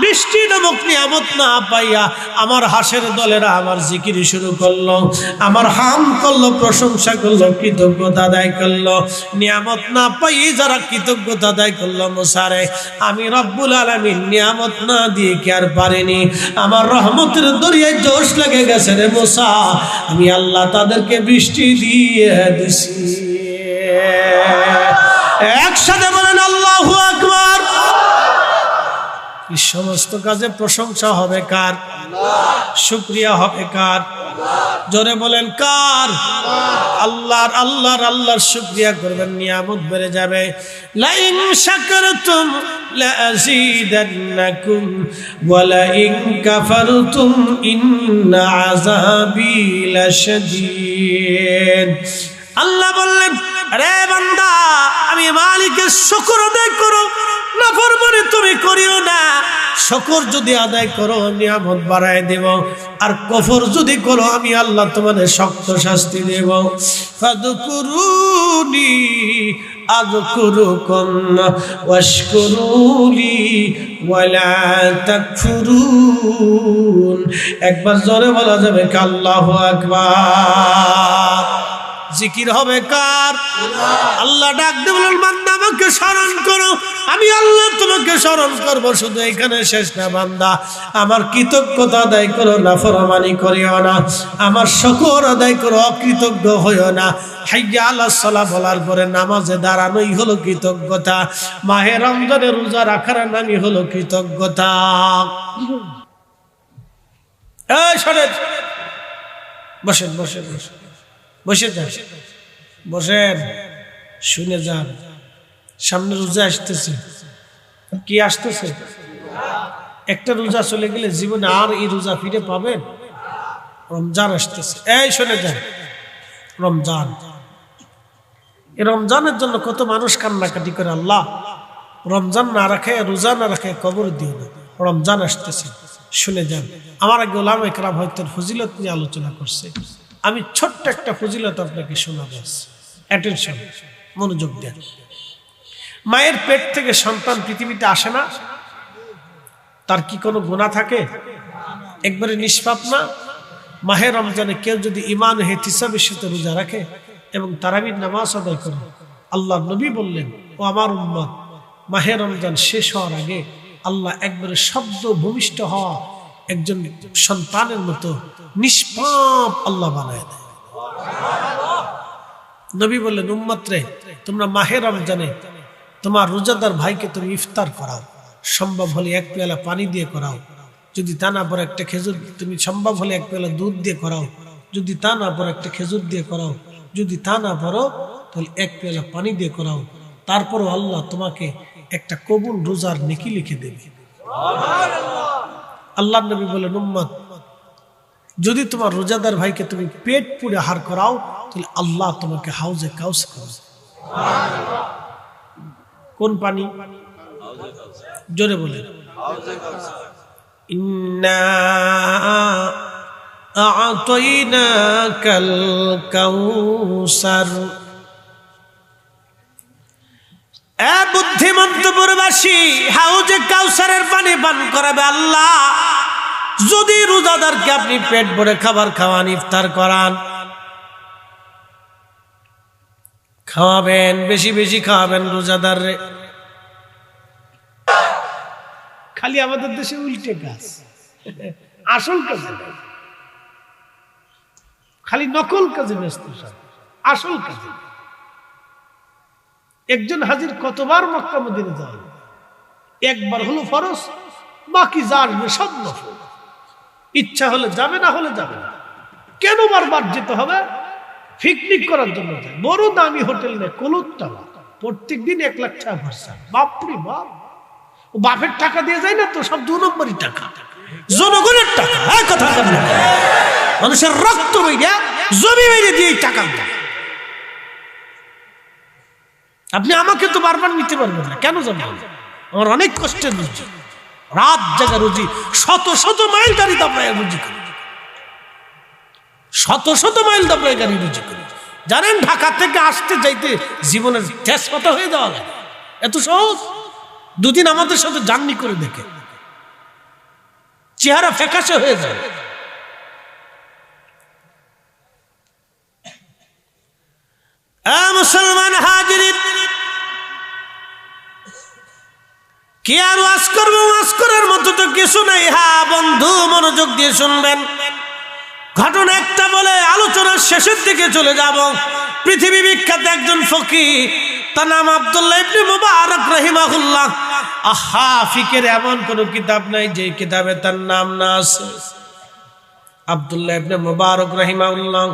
বৃষ্টি নামক নিয়ামত না পাইয়া আমার হাঁসের দলেরা আমার জিকির শুরু করলো, আমার হাম করলো, প্রশংসা করলো, কৃতজ্ঞতা আদায় করলো। নিয়ামত না পাই যারা কৃতজ্ঞতা আদায় করলো, মুসারে আমি রব্বুল আলামিন নিয়ামত না দিয়ে কি আর পারিনি? আমার রহমতের দরিয়ায় জোশ লেগে গেছে রে মুসা, আমি আল্লাহ তাদেরকে বৃষ্টি দিয়ে দিছি। একসাথে বলেন আল্লাহু আকবার। এই সমস্ত কাজে প্রশংসা হবে কার? শুকরিয়া হবে কার? জোরে বলেন কার? আল্লাহর। আল্লাহর শুকরিয়া করবেন, নিয়ামত বেড়ে যাবে। লাইন শাকারতুম লাযীদান্নাকুম ওয়া লাইন কাফারতুম ইন্না আযাবি লাশাদীদ। আল্লাহ বললেন, আরে বান্দা, আমি মালিকের শুকর আদায় করো, নাফরমানি তুমি করিও না। শুকর যদি আদায় করো নিয়ামত বাড়ায় দেব, আর কুফর যদি করো আমি আল্লাহ তোমাদের শক্ত শাস্তি দেব। ফাযকুরুনি আযকুরুকুম ওয়াশকুরুলি ওয়ালা তাকফুরুন। একবার জোরে বলা যাবে কি আল্লাহু আকবার? জিকির হবে কার? আল্লাহ ডাক দিয়ে বলেন, বান্দা আমাকে স্মরণ করো, আমি আল্লাহ তোমাকে স্মরণ করবো। শুধু এখানে শেষ না, বান্দা আমার কৃতজ্ঞতা আদায় করো, নাফরমানি করিও না। আমার শুকর আদায় করো, অকৃতজ্ঞ হইও না। হাইয়া আলাস সালাহ বলার পরে নামাজে দাঁড়ানোই হলো কৃতজ্ঞতা। মাহে রমজানে রোজা রাখার নামই হলো কৃতজ্ঞতা। এই শোনেন, বসেন বসেন বসেন, বসে যান, বসেন, শুনে যান। সামনে রোজা আসতেছে। কি আসতেছে? একটা রোজা চলে গেলে জীবনে আর এই রোজা ফিরে পাবেন? রমজান আসতেছে। এই শুনে যান, রমজান, এই রমজানের জন্য কত মানুষ কান্নাকাটি করে, আল্লাহ রমজান না রাখে, রোজা না রাখে কবর দিও না। রমজান আসতেছে, শুনে যান। আমার আগে ওলামা ইকরাম হয়তো ফজিলত নিয়ে আলোচনা করছে, আমি ছোট্ট একটা ফজিলত আপনাকে শোনাবো। অ্যাটেনশন, মনোযোগ দেন। মায়ের পেট থেকে সন্তান পৃথিবীতে আসে না? তার কি কোনো গুনাহ থাকে? একবারে নিষ্পাপ না? মাহে রমজানে কেউ যদি ঈমান ও ইহতিসাবের সাথে রোজা রাখে এবং তারাবির নামাজ আদায় করে, আল্লাহর নবী বললেন, ও আমার উম্মত, মাহে রমজান শেষ হওয়ার আগে আল্লাহ একবারে শব্দ ভূমিষ্ঠ হওয়া একজন সন্তানের মতো নিষ্পাপ আল্লাহ বানায় দেয়। নবী বললেন, উম্মত রে, তোমরা মাহে রমজানে তোমার রোজাদার ভাইকে তুমি ইফতার করাও, সম্ভব হলে এক পেয়ালা পানি দিয়ে করাও, যদি তা না পরে একটা খেজুর, তুমি সম্ভব হলে এক পেয়ালা দুধ দিয়ে করাও, যদি তা না পরে একটা খেজুর দিয়ে করাও, যদি তা না পারো তাহলে এক পেয়ালা পানি দিয়ে করাও, তারপরও আল্লাহ তোমাকে একটা কবুল রোজার নেকি লিখে দেবে। আল্লাহ নবী বলেন, উম্মত, যদি তোমার রোজাদার ভাইকে তুমি পেট পুড়ে আহার করাও তাহলে আল্লাহ তোমাকে হাউজে কাউসার খাওয়াবে। কোন পানি? জোরে বলেন। ইন্না আ'তাইনাকাল কাউসার। এ বুদ্ধিমন্তপুরবাসী, হাউজে কাউসারের পানি পান করাবে আল্লাহ যদি রোজাদারকে আপনি পেট ভরে খাবার খাওয়ান, ইফতার করান। খাওয়াবেন, বেশি বেশি খাওয়াবেন রোজাদার রে। খালি আমাদের দেশে উল্টে কাজ, আসল কাজে খালি নকল কাজে ব্যস্ত, আসল কাজে। একজন হাজির কতবার মক্কা মদিনা যায়? একবার হলো ফরজ, বাকি যা আসবে সব নফল। ইচ্ছা হলে যাবে, না হলে যাবে না। কেন বারবার যেতে হবে? পিকনিক করার জন্য যায়, বড় দামি হোটেল নেই, কলুত্তলা, প্রত্যেকদিন 1 লাখ টাকা খরচা। বাপরে বাপ, ও বাপের টাকা দিয়ে যায় না তো, সব 2 নম্বরই টাকা, জনগণের টাকা। হ্যাঁ, কথা বলেন, মানুষের রক্ত বইয়া জমি বেরিয়ে দিয়ে টাকা দেয়। আপনি আমাকে তো বারবার নিতে পারবেন না, কেন জানেন? আমার অনেক কষ্টের রুজি, রাত জাগা রুজি, শত শত মাইল গাড়ি দাবড়ায় রুজি করি, শত শত মাইল দাবড়ায় গাড়ি রুজি করি। জানেন, ঢাকা থেকে আসতে যাইতে জীবনের শেষ কথা হয়ে যাওয়া লাগে, এত সহজ। 2 দিন আমাদের সাথে জার্নি করে দেখে চেহারা ফ্যাকাশে হয়ে যায়। মুসলমান হাজিরিন, কি আর ওয়াজ করবো? ওয়াজ করার মতো তো কিছু নাই। হ্যাঁ বন্ধু, মনোযোগ দিয়ে শুনবেন। ঘটনা একটা বলে আলোচনার শেষের দিকে চলে যাব। পৃথিবী বিখ্যাত একজন ফকিহ, তার নাম আব্দুল্লাহ ইবনে মুবারক রাহিমাহুল্লাহ। আহা, ফিকের এমন কোন কিতাব নাই যে কিতাবে তার নাম না আছে। আব্দুল্লাহ ইবনে মুবারক রাহিমাহুল্লাহ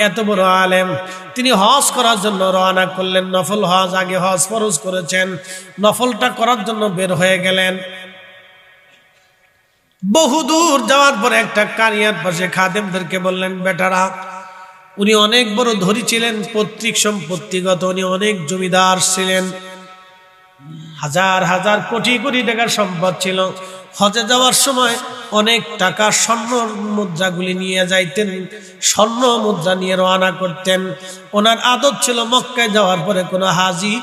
এত বড় আলেম, তিনি হজ করার জন্য রওনা করলেন। নফল হজ, আগে হজ ফরজ করেছেন, নফলটা করার জন্য বের হয়ে গেলেন। বহুদূর যাওয়ার পরে একটা কানিয়ার পাশে খাদেমদেরকে বললেন, বেটারা, উনি অনেক বড় ধনী ছিলেন, পৈতৃক সম্পত্তিগত, উনি অনেক জমিদার ছিলেন, হাজার হাজার কোটি কোটি টাকার সম্পদ ছিল। হজে যাওয়ার সময় অনেক টাকা স্বর্ণ মুদ্রাগুলি নিয়ে যাইতেন, স্বর্ণ মুদ্রা নিয়ে রওনা করতেন। ওনার আদত ছিল মক্কায় যাওয়ার পরে কোনো হাজি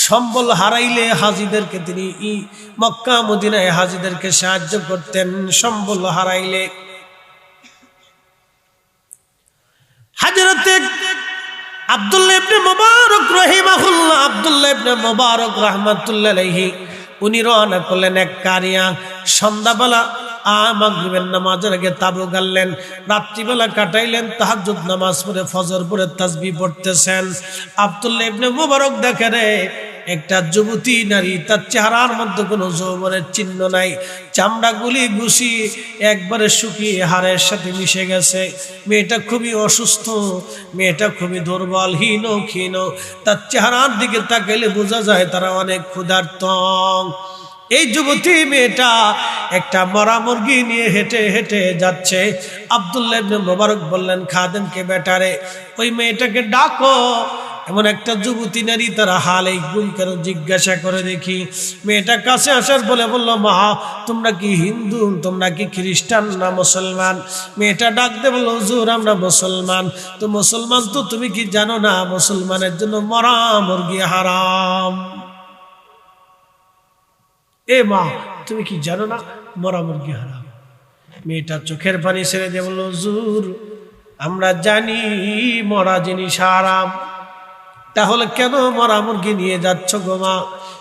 সম্বল হারাইলে হাজিদেরকে তিনি মক্কা মদিনায় হাজিদেরকে সাহায্য করতেন। সম্বল হারাইলে হযরত আব্দুল্লাহ ইবনে মুবারক রাহিমাহুল্লাহ, আব্দুল্লাহ ইবনে মুবারক রাহমাতুল্লাহ আলাইহি, উনি রওনা করলেন এক কারিয়া। সন্ধ্যাবেলা মাগরিবের নামাজের আগে তাবু গাড়লেন, রাত্রিবেলা কাটাইলেন তাহাজ্জুদ নামাজ পড়ে, ফজর পড়ে তাসবিহ পড়তেছেন। আব্দুল্লাহ ইবনে মুবারক দেখে রে, একটা যুবতী নারী, তার চেহারার মধ্যে কোনো যৌবনের চিহ্ন নাই, চামড়াগুলি ঘুষি একবারে শুকিয়ে হাড়ের সাথে মিশে গেছে। মেয়েটা খুবই অসুস্থ, মেয়েটা খুবই দুর্বল, হীন ক্ষীণ। তার চেহারার দিকে তাকাইলে বোঝা যায় তারা অনেক ক্ষুধার্ত। এই যুবতী মেয়েটা একটা মরা মুরগি নিয়ে হেঁটে হেঁটে যাচ্ছে। আব্দুল্লাহ ইবনে মুবারক বললেন খাদেমকে, বেটারে, ওই মেয়েটাকে ডাকো। এমন একটা যুবতী নারী, তারা হাল এই গুম কেন জিজ্ঞাসা করে দেখি। মেয়েটা কাছে আসার বলে বলল, মা, তোমরা কি হিন্দু, তোমরা কি খ্রিস্টান না মুসলমান? মেয়েটা ডাক দে বলল, হুজুর, আমরা মুসলমান। তো মুসলমান তো তুমি কি জানো না, মুসলমানের জন্য মরা মুরগি হারাম? এ মা, তুমি কি জানো না মরা মুরগি হারাম। মেয়েটা চোখের পানি ছেড়ে দিয়ে বলল, হুজুর আমরা জানি মরা জিনিস হারাম, তাহলে কেন মরা মুরগি নিয়ে যাচ্ছ গো মা?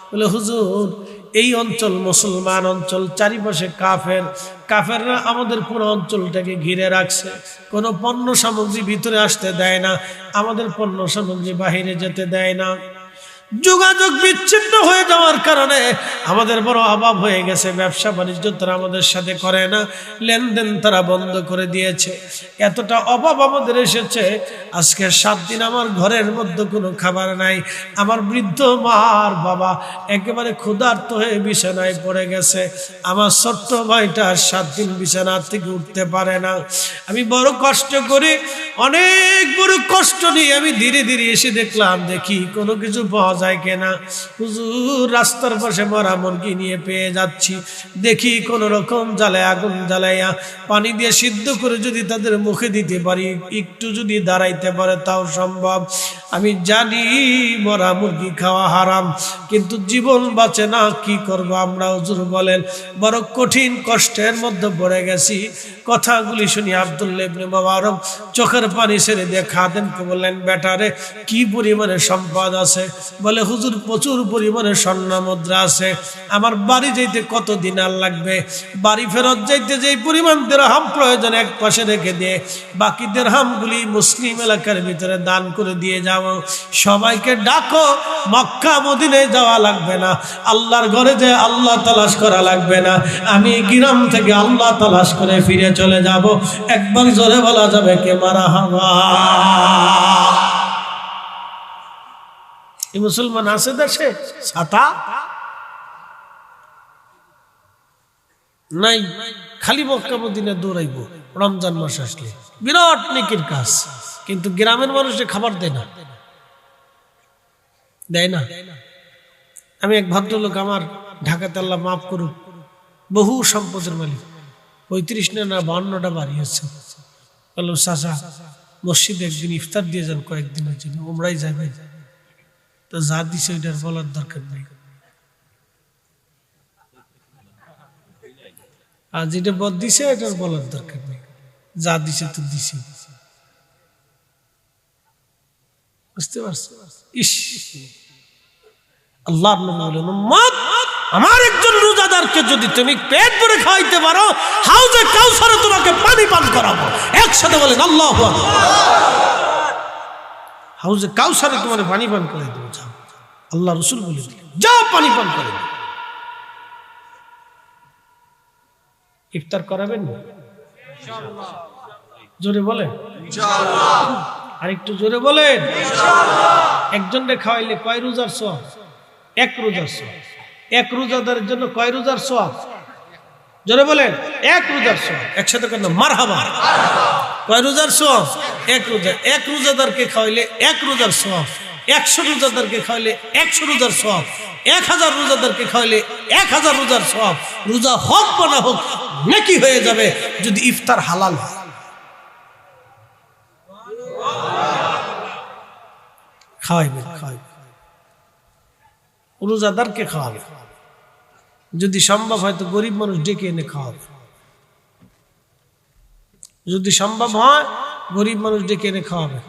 বলে, হুজুর এই অঞ্চল মুসলমান অঞ্চল, চারিপাশে কাফেররা আমাদের পুরো অঞ্চলটাকে ঘিরে রাখছে, কোনো পণ্য সামগ্রী ভিতরে আসতে দেয় না, আমাদের পণ্য সামগ্রী বাহিরে যেতে দেয় না। যোগাযোগ বিচ্ছিন্ন হয়ে যাওয়ার কারণে আমাদের বড় অভাব হয়ে গেছে, ব্যবসা বাণিজ্য তারা আমাদের সাথে করে না, লেনদেন তারা বন্ধ করে দিয়েছে, এতটা অভাব আমাদের এসেছে। আজকে 7 দিন আমার ঘরের মধ্যে কোনো খাবার নাই, আমার বৃদ্ধ মা আর বাবা একেবারে ক্ষুধার্ত হয়ে বিছানায় পড়ে গেছে, আমার ছোট্ট ভাইটা 7 দিন বিছানা থেকে উঠতে পারে না। আমি বড় কষ্ট করি, অনেক বড় কষ্ট নিয়ে আমি ধীরে ধীরে এসে দেখি কোনো কিছু পাওয়া যায় কিনা। হুজুর রাস্তার পাশে মরা মুরগি নিয়ে পেয়ে যাচ্ছি, দেখি কোন রকম জ্বালায় আগুন জ্বালাইয়া পানি দিয়ে সিদ্ধ করে যদি তাদের মুখে দিতে পারি, একটু যদি দাঁড়াইতে পারে তাও সম্ভব। আমি জানি মরা মুরগি খাওয়া হারাম, কিন্তু জীবন বাঁচে না, কি করব আমরা? হুজুর বলেন, বড় কঠিন কষ্টের মধ্যে পড়ে গেছি। কথাগুলি শুনি আব্দুল্লাহ ইবনে মুবারক চোখের পানি ছেড়ে দিয়ে খাদেমকে বললেন, বেটারে কি পরিমাণে সম্পদ আছে? বলে, হুজুর প্রচুর পরিমাণে স্বর্ণ মুদ্রা আছে, আমার বাড়ি যাইতে কত দিনার লাগবে, বাড়ি ফেরত যাইতে যেই পরিমাণ দিরহাম প্রয়োজন এক পাশে রেখে দিয়ে বাকি দিরহামগুলি মুসলিম এলাকার ভিতরে দান করে দিয়ে যাও। সবাইকে ডাকো, মক্কা মদিনায় যাওয়া লাগবে না, আল্লাহর ঘরে যে আল্লাহ তালাশ করা লাগবে না, আমি গ্রাম থেকে আল্লাহ তালাশ করে ফিরে চলে যাব। একবার জোরে বলা যাবে কে মারহাবা? এই মুসলমান আছে দেশে? ছাতা নাই, খালি মক্কা মদিনা দৌড়াইব রমজান মাস আসলে, বিরাট নেকির কাজ। কিন্তু গ্রামের মানুষে খাবার দেয় না, দেয় না। আমি এক ভদ্রলোক, আমার ঢাকাতে আল্লাহ মাফ করুক, বহু সম্পদের মালিক, 35 না 52টা বাড়ি আছে। বললাম, চাচা মসজিদে একদিন ইফতার দিয়ে যান কয়েকদিনের জন্য, ওমরাই যাবে। তো যা দিছে ওইটার বলার দরকার নেই, আর যেটা বদ দিছে এটার বলার দরকার নেই, যা দিছে তো দিছে। বুঝতে পারছো? ইস, আল্লাহর নবী বলেন, উম্মত আমার একজন রোজাদারকে যদি তুমি পেট ভরে খাওয়াইতে পারো, হাউজে কাউসারে তোমাকে পানি পান করাবো। একসাথে বলেন আল্লাহু আকবার। হাউজে কাউসারে তোমার পানি পান করে দেবো, যাও। আল্লাহ রাসূল বলেন, যাও পানি পান করে দেবো। ইফতার করাবেন না? ইনশাআল্লাহ। জোরে বলেন ইনশাআল্লাহ। আরেকটু জোরে বলেন ইনশাআল্লাহ। একজনকে খাওয়াইলে কয় রোজার সওয়াব? 1 রোজার সওয়াব। 1 রোজাদারের জন্য কয় রোজার সওয়াব? জোরে বলেন 1 রোজার সওয়াব। একসাথে কেন? মারহাবা। কয় রোজার সওয়াব? 1 রোজা। 1 রোজাদারকে খাওয়াইলে 1 রোজার সওয়াব। 100 রোজাদারকে খাওয়াইলে 100 রোজার সওয়াব। 1000 রোজাদারকে খাওয়াইলে 1000 রোজার সওয়াব। রোজা হোক বা না হোক নেকি হয়ে যাবে যদি ইফতার হালাল হয়। খাওয়াইবেন, খাওয়াইবেন, রোজাদারকে খাওয়াবে। যদি সম্ভব হয় তো গরিব মানুষ ডেকে এনে খাওয়াবে। যদি সম্ভব হয় গরিব মানুষ ডেকে এনে খাওয়াবে,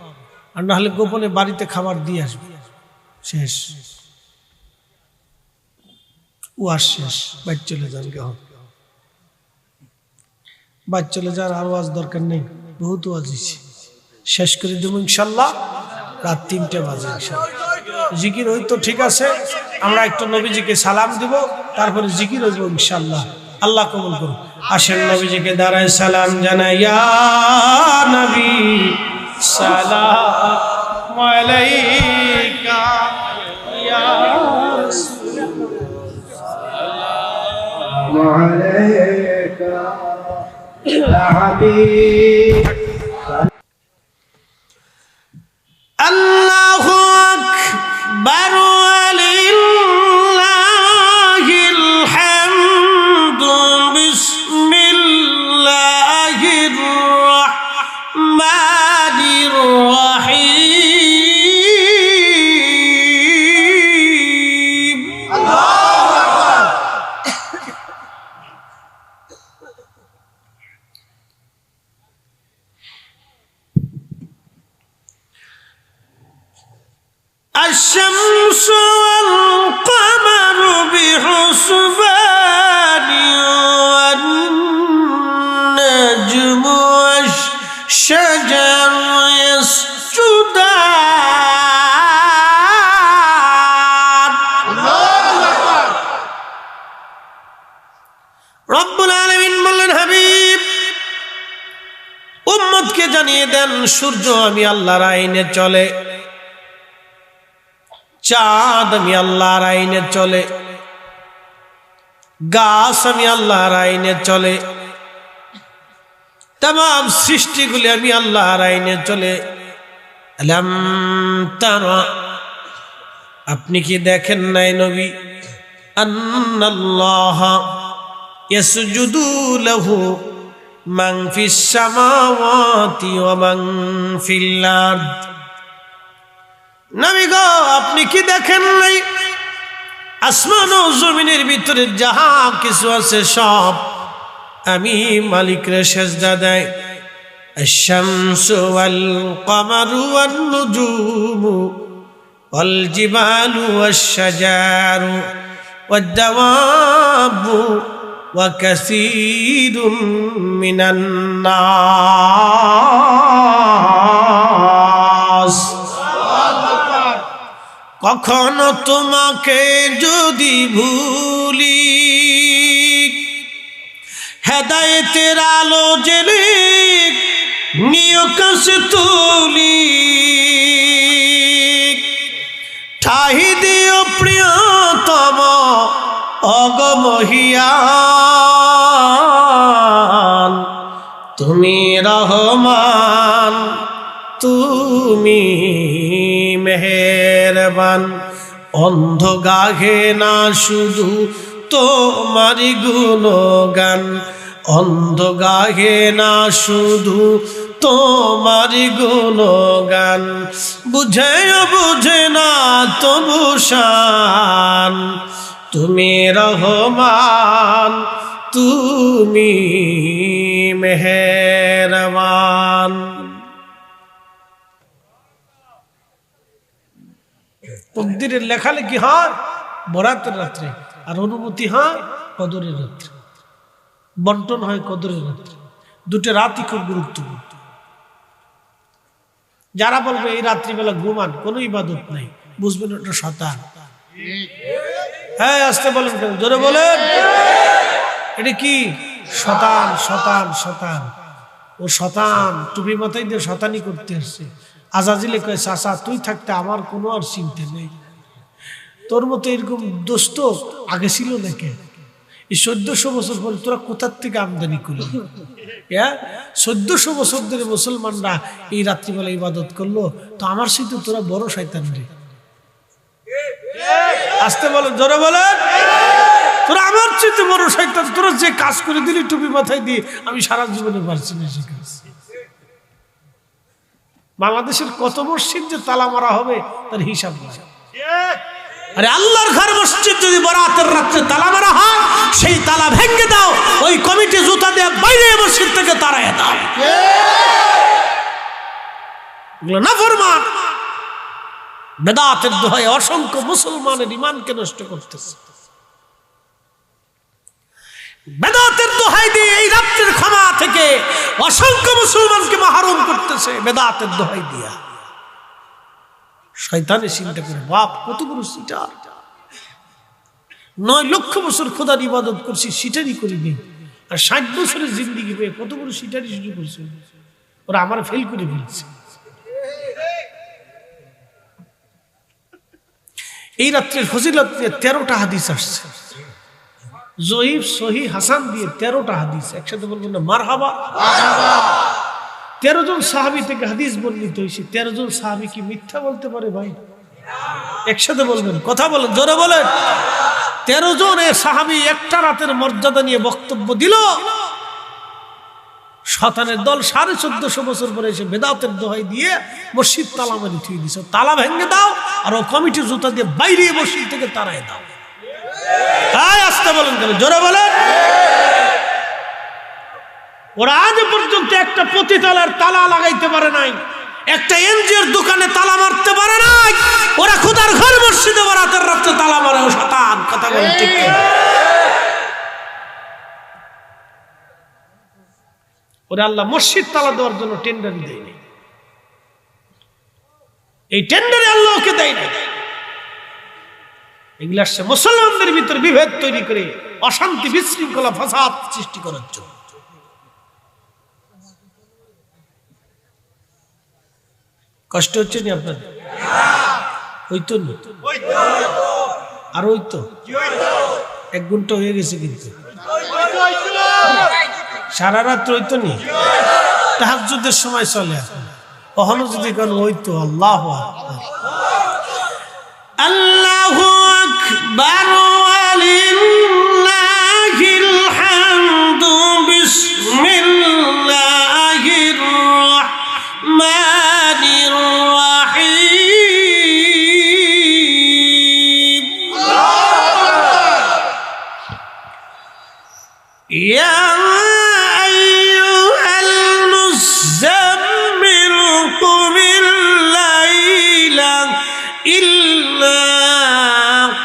আর না হলে গোপনে বাড়িতে খাবার দিয়ে আসবে। শেষ, ওয়াজ শেষ, বাইর চলে যান। বাইর চলে যান, আর ওয়াজ দরকার নেই, বহুত ওয়াজ হয়েছে। শেষ করে দেবো ইনশাল্লাহ রাত 3টে বাজে। জিকির হইতো ঠিক আছে, আমরা একটু নবীজিকে সালাম দিব, তারপরে জিকির হইব ইনশাল্লাহ। আল্লাহ কবুল করুন। আসেন নবীজিকে দাঁড়ায় সালাম জানাই। ইয়া নবী সালাম আলাইকা, ইয়া রাসূল সালাম আলাইকা, ইয়া হাবিব। আল্লাহু আকবার ওয়ালিল্লাহিল হামদু। বিসমিল্লাহির রাহমানির রাহিম। আল্লাহু আকবার। الشمس والقمر بحسبان والنجم والشجر يسجدان রব্বুল আলামিন বললেন, হাবিব উম্মতকে জানিয়ে দেন, সূর্য আমি আল্লাহর আইনে চলে, চাঁদ আমি আল্লাহর আইনে চলে, গাছ আমি আল্লাহর আইনে চলে, तमाम সৃষ্টিগুলি আমি আল্লাহর আইনে চলে। আলাম তারা, আপনি কি দেখেন নাই নবী, আন্নাল্লাহ ইয়াসজুদু লাহু মান ফিস সামাওয়াতি ওয়া মান ফিল আরদ। নবী গো, আপনি কি দেখেন নাই আসমান ও জমিনের ভিতরে যাহা কিছু আছে সব আমি মালিকরে সেজদা দেয়। আশ-শামসু ওয়াল কমারু ওয়ান নুজুমু ওয়াল জিবালু ওয়াশ-শাজারু ওয়াদ-দাওয়াবু ওয়া কাসীরুম মিনান নাস। কখনো তোমাকে যদি ভুলি, হেদায়েতের আলো জেলে নিয় কাছে তুলি, ঠাহি দিও প্রিয়তম অগমহিয়ান, তুমি রহমান তুমি মেহেরবান। অন্ধ গাহে না শুধু তোমারি গুণগান, অন্ধ গাহে না শুধু তোমারি গুণগান, বুঝেও বুঝে না তবু শান, তুমি রহমান তুমি মেহেরবান। তকদিরের লেখালেখি হয় বরাতের রাত্রে, আর অনুমতি হয় কদরের রাত্রে, বন্টন হয় কদরের রাত্রে। দুটো রাতই খুব গুরুত্বপূর্ণ। যারা বলবে এই রাত্রিবেলা ঘুমান, কোনো ইবাদত নাই, বুঝবেন ওটা শয়তান। হ্যাঁ আসতে বলেন, কেন জোরে বলেন, এটা কি শয়তান শয়তান শয়তান। ও শয়তান টুপি মাথায় দিয়ে শয়তানি করতে আসছে। আজাজিলে কয়, চাচা তুই থাকতে আমার কোনো আর চিন্তা নেই, তোর মতো এরকম দোস্ত আগে ছিল নাকি? এই 1400 বছর পরে তোরা কোথার থেকে আমদানি করলি? 1400 বছর ধরে মুসলমানরা এই রাত্রিবেলা ইবাদত করলো, তো আমার সাথে তোরা বড় শয়তান রে। আসতে বলেন, জোরে বলেন, তোরা আমার চাইতে বড় শয়তান। তোরা যে কাজ করে দিলি টুপি মাথায় দিয়ে, আমি সারা জীবনে পারছি না সে কাজ। বাংলাদেশের কত মসজিদ যে তালা মারা হবে তার হিসাব নাই। আরে আল্লাহর ঘর মসজিদ যদি বরাতের রাত্রে তালা মারা হয়, সেই তালা ভেঙে দাও, ওই কমিটি জুতা দিয়ে বাইরে মসজিদ থেকে তাড়ায় দাও। নাফরমান বেদাতের দোহায় অসংখ্য মুসলমানের ঈমানকে নষ্ট করতেছে। বেদাতের দোহাই দিয়ে এই রাত্রের ক্ষমা থেকে অসংখ্য মুসলমানকে মাহরুম করতেছে বেদাতের দোহাই দিয়া। শয়তানের চিন্তা করে, বাপ কত বড় সিটার, 9 লক্ষ বছর খোদার ইবাদত করছি, সিটারি করিনি, আর 60 বছরের জিন্দিগি পেয়ে কত বড় সিটারি শুরু করছে। ওরা আমার ফেল করে ফেলছে। এই রাত্রের ফজিলত নিয়ে 13টা হাদিস আসছে, জয়ীফ সহি হাসান দিয়ে 13টা হাদিস। একসাথে বলবেন না মারহাবা। 13 জন সাহাবী থেকে হাদিস বর্ণিত হয়েছে। 13 জন সাহাবী কি মিথ্যা বলতে পারে ভাই? একসাথে বলবেন, কথা বলেন, জোরে বলেন। 13 জন সাহাবী একটা রাতের মর্যাদা নিয়ে বক্তব্য দিল। শয়তানের দল 1450 বছর পরে এসে বেদাতের দোহাই দিয়ে মসজিদ তালা মারি থুয়ে দিছে। তালা ভেঙে দাও, আর ও কমিটি জুতা দিয়ে বাইরে মসজিদ থেকে তাড়ায় দাও। তাই আসতে বলেন, কেন জোরে বলেন। ওরা আজ পর্যন্ত একটা পতিতালার তালা লাগাইতে পারে নাই। একটা এনজিওর দোকানে তালা মারতে পারে না, ওরা খোদার ঘর মসজিদে রাতের রাত্রে তালা মারে। ও শয়তান, কথা বলে ঠিক কিনা? ওরা আল্লাহ মসজিদ তালা দেওয়ার জন্য টেন্ডার দেয়নি, এই টেন্ডারে আল্লাহ ওকে দেয় না। এগুলো আসছে মুসলমানদের ভিতর বিভেদ তৈরি করে অশান্তি, বিশৃঙ্খলা, ফাসাদ সৃষ্টি করার জন্য। কষ্ট হচ্ছে নি আপনাদের? হইতো না আর হইতো 1 ঘন্টা হয়ে গেছে, কিন্তু সারা রাত হইতো নি। তাহাজ্জুদের সময় চলে কখনো যদি কোন হইতো। আল্লাহু আকবার, আল্লাহু আকবার, ওয়ালিল্লাহিল হামদু, বিসমিল্লাহির রাহমানির রাহিম। ইয়া আইয়ুহাল মুযাম্মিল কুমিল লাইলা ইল্লা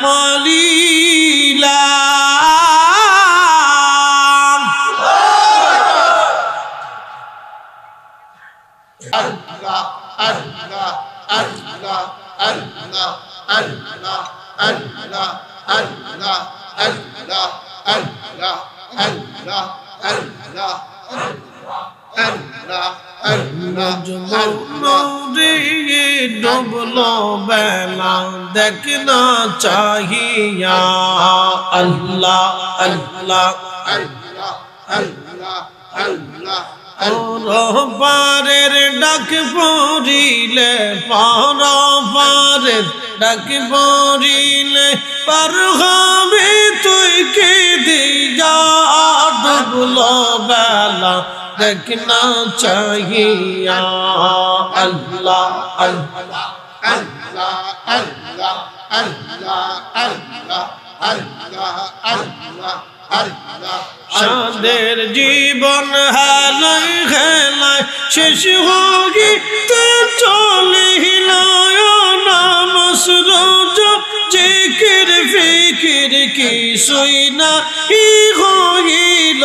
قليلا ডুবলো বেলা দেখনা চাহিয়া। আল্লাহ আল্লাহ পারের ডাক পড়িলে, পারের ডাক পড়িলে পার হবে তুই কে দিয়া। ডুবলো বেলা দেখনা চাহিয়া। আল্লাহ আল্লাহ আল্লাহ আল্লাহ আল্লাহ আল্লাহ আল্লাহ আল্লাহ আল্লাহ। সাদের জীবন হালাই খেলায় শেষ হইতে চলিল, নামাজ রোজা জিকির ফিকির কিছুই না হইল।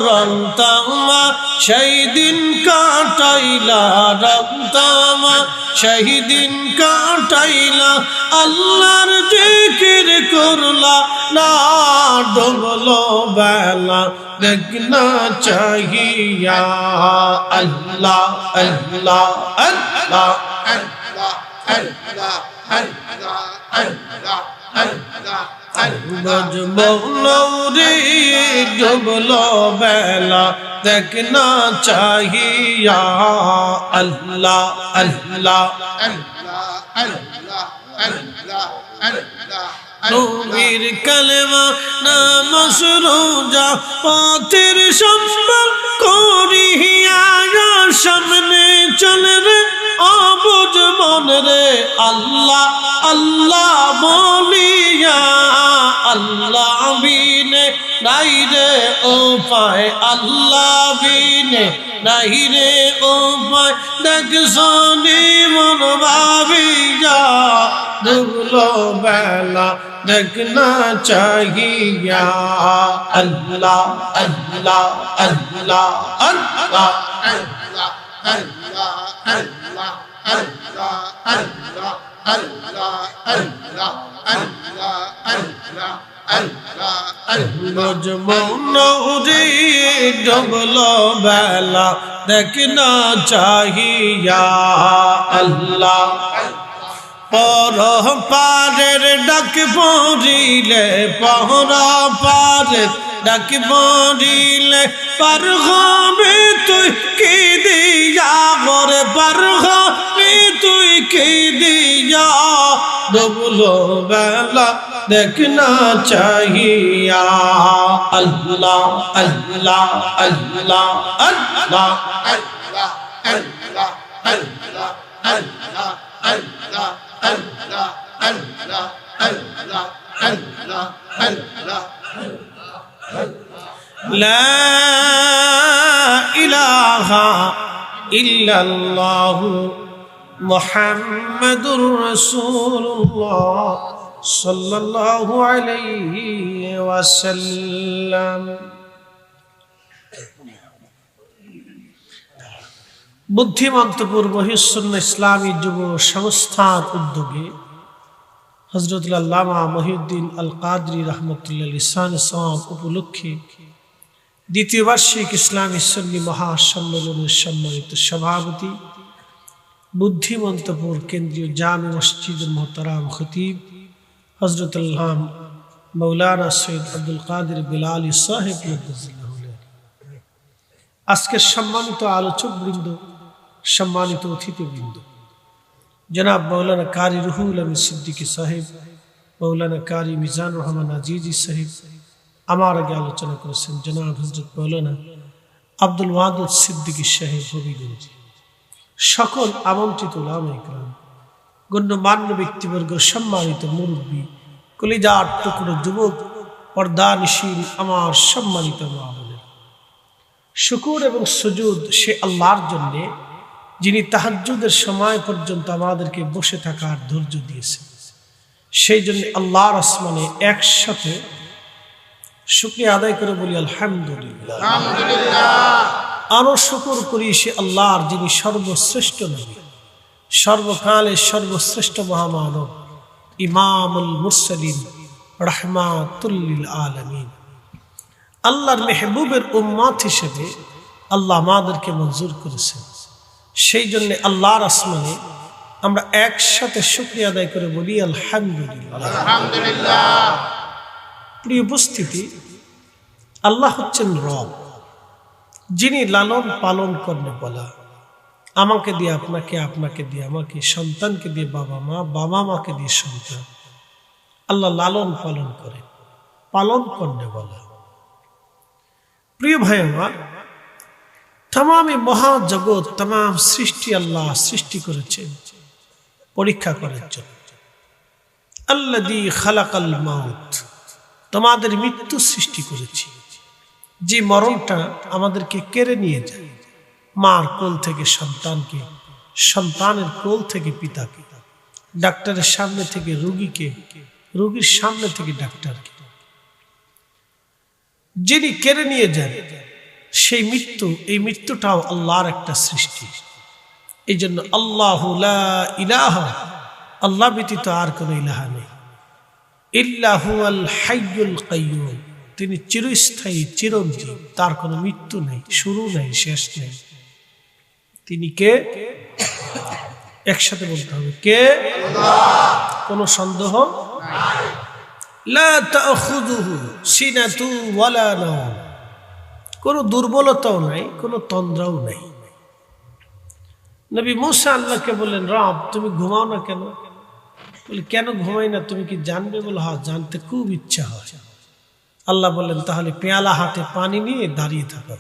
রংতামা সেই দিন কাটাইলা, রংতামা সেই দিন কাটাইলা, আল্লাহর জিকির করলা না। ডুবলো বেলা দেখনা চাহিয়া। আল্লাহ আল্লাহ আল্লাহ আল্লাহ আল্লাহ আল্লাহ আল্লাহ আল্লাহ। ডুবলো বেলা দেখনা চাহিয়া। আল্লাহ আল্লাহ আল্লাহ আল্লাহ আল্লাহ আল্লাহ। নবীর কালেমা নামাজ রোজা পথের সম্মান করিয়া, সামনে চলে রে অবুঝ মন রে। আল্লাহ আল্লাহ বলিয়া, আল্লাহ বিনে নাই রে উপায়, আল্লাহ বিনে নাই রে উপায়। দেখছনি মন ভাবিয়া, ডুবলো বেলা দেখনা চাহিয়া। আল্লাহ আল্লাহ আল্লাহ আল্লাহ আল্লাহ আল্লাহ আল্লাহ আল্লাহ আল্লাহ আল্লাহ আল্লাহ আল্লাহ আল্লাহ আল্লাহ আল্লাহ। ডুবলো বেলা দেখনা চাহিয়া। আল্লাহ পর পারের ডাক পড়িলে, পহরা পারের ডাক পড়িলে পার হবে তুই কি দিয়া। মরে পার হবে তুই কি দিয়া। ডুবলো বেলা দেখনা চাহিয়া। আল্লাহ আল্লাহ আল্লাহ আল্লাহ আল্লাহ আল্লাহ আল্লাহ আল্লাহ আল্লাহ আল্লাহ আল্লাহ আল্লাহ আল্লাহ আল্লাহ। লা ইলাহা ইল্লাল্লাহু মুহাম্মাদুর রাসূলুল্লাহ সাল্লাল্লাহু আলাইহি ওয়াসাল্লাম। বুদ্ধিমন্তপুর মহিউসুন্নাহ ইসলামী যুব সংস্থার উদ্যোগে হযরত আল্লামা মহিউদ্দিন আল কাদরি রাহমাতুল্লাহ লিসানে সাওয়াব উপলক্ষে দ্বিতীয় বার্ষিক ইসলামী সুন্নি মহাসম্মেলনের সম্মানিত সভাপতি বুদ্ধিমন্তপুর কেন্দ্রীয় জামে মসজিদের মোহতারাম খতিব হযরত আল্লাহ মৌলানা সৈয়দ আব্দুল কাদের বিলালী সাহেব, আজকের সম্মানিত আলোচক বৃন্দ, সম্মানিত অতিথিবৃন্দ, জনাব মৌলানা কারি রুহুল আমিন সিদ্দিকী সাহেব, মৌলানা কারি মিজানুর রহমান আজিজি সাহেব, আমার আগে আলোচনা করেছেন জনাব হযরত মৌলানা আব্দুল ওয়াদুদ সিদ্দিকী সাহেব হবিগঞ্জ, সকল আমন্ত্রিত উলামায়ে কেরাম, গণ্যমান্য ব্যক্তিবর্গ, সম্মানিত মুরব্বী, কলিজার টুকরো যুবক, পর্দানিশীল আমার সম্মানিত মা বোনেরা, শুকর এবং সুজুদ সে আল্লাহর জন্যে যিনি তাহাজ্জুদের সময় পর্যন্ত আমাদেরকে বসে থাকার ধৈর্য দিয়েছেন। সেই জন্য আল্লাহর আসমানে একসাথে শুকরিয়া আদায় করে বলি আলহামদুলিল্লাহ। আরো শুকর করি সে আল্লাহর যিনি সর্বশ্রেষ্ঠ নবী, সর্বকালের সর্বশ্রেষ্ঠ মহামানব, ইমামুল মুরসালিন, রাহমাতুল লিল আলামিন, আল্লাহর মেহবুবের উম্মত হিসেবে আল্লাহ আমাদেরকে মঞ্জুর করেছেন। সেই জন্য আল্লাহর আসমানে আমরা একসাথে শুকরিয়া আদায় করে বলি আলহামদুলিল্লাহ। প্রিয় উপস্থিতি, আল্লাহ হচ্ছেন রব, যিনি লালন পালন করেন বলা, আমাকে দিয়ে আপনাকে, আপনাকে দিয়ে আমাকে, সন্তানকে দিয়ে বাবা মা, বাবা মাকে দিয়ে সন্তান, আল্লাহ লালন পালন করে, পালন করেন বলা। প্রিয় ভাই আমার, তাম মহাজগৎ, তাম সৃষ্টি আল্লাহ সৃষ্টি করেছেন পরীক্ষা করার জন্য। আল্লাযী খালাকাল মাউত, তোমাদের মৃত্যু সৃষ্টি করেছি, যে মরণটা আমাদেরকে কেড়ে নিয়ে যায়, মার কোল থেকে সন্তানকে, সন্তানের কোল থেকে পিতাকে, ডাক্তারের সামনে থেকে রোগীকে, রোগীর সামনে থেকে ডাক্তারকে, যিনি কেড়ে নিয়ে যান সেই মৃত্যু, এই মৃত্যুটাও আল্লাহর একটা সৃষ্টি। এই জন্য আল্লাহু লা ইলাহা, আল্লাহ ব্যতীত আর কোনো ইলাহা নেই, ইল্লা হুয়াল হাইয়ুল কাইয়্যুম, তিনি চিরস্থায়ী, চিরঞ্জীব, তার কোনো মৃত্যু নেই, শুরু নেই, শেষ নেই। তিনি কে? একসাথে বলতে হবে, কে? আল্লাহ। কোনো সন্দেহ নাই। লা তাখুযুহু সিনাতু ওয়ালা নাওম, কোনো দুর্বলতাও নাই, কোনো তন্দ্রাও নাই। নবী মুসা আল্লাহকে বললেন, রব তুমি ঘুমাও না কেন? বলে কেন ঘুমাই না, তুমি কি জানবে? বলে হ্যাঁ, জানতে খুব ইচ্ছা হয়। আল্লাহ বললেন, তাহলে পেয়ালা হাতে পানি নিয়ে দাঁড়িয়ে থাকো।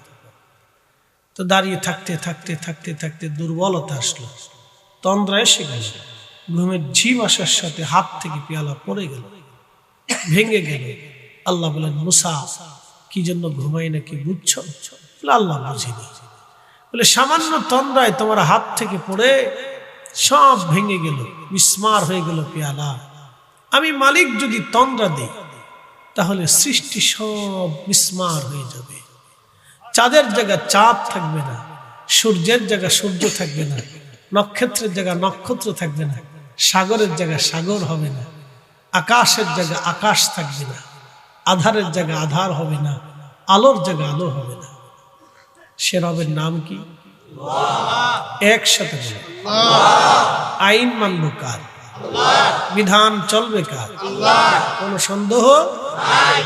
তো দাঁড়িয়ে থাকতে থাকতে থাকতে থাকতে দুর্বলতা আসলো, তন্দ্রা এসে গেল, ঘুমের ঝিম আসার সাথে হাত থেকে পেয়ালা পড়ে গেল, ভেঙে গেল। আল্লাহ বলেন, মুসা কি জন্য ঘুমাই না কি বুঝছো? আল্লাহ বুঝিনি। বলে সামান্য তন্দ্রায় তোমার হাত থেকে পড়ে সব ভেঙে গেল, বিস্মার হয়ে গেল পেয়ালা। আমি মালিক যদি তন্দ্রা দেই তাহলে সৃষ্টি সব বিস্মার হয়ে যাবে। চাঁদের জায়গা চাঁদ থাকবে না, সূর্যের জায়গা সূর্য থাকবে না, নক্ষত্রের জায়গা নক্ষত্র থাকবে না, সাগরের জায়গা সাগর হবে না, আকাশের জায়গা আকাশ থাকবে না, আধারের জায়গা আধার হবে না, আলোর জায়গা আলো হবে না। সে রবের নাম কি? একসাথে বলে, আইন মানব কার? বিধান চলবে কার? কোন সন্দেহ নাই।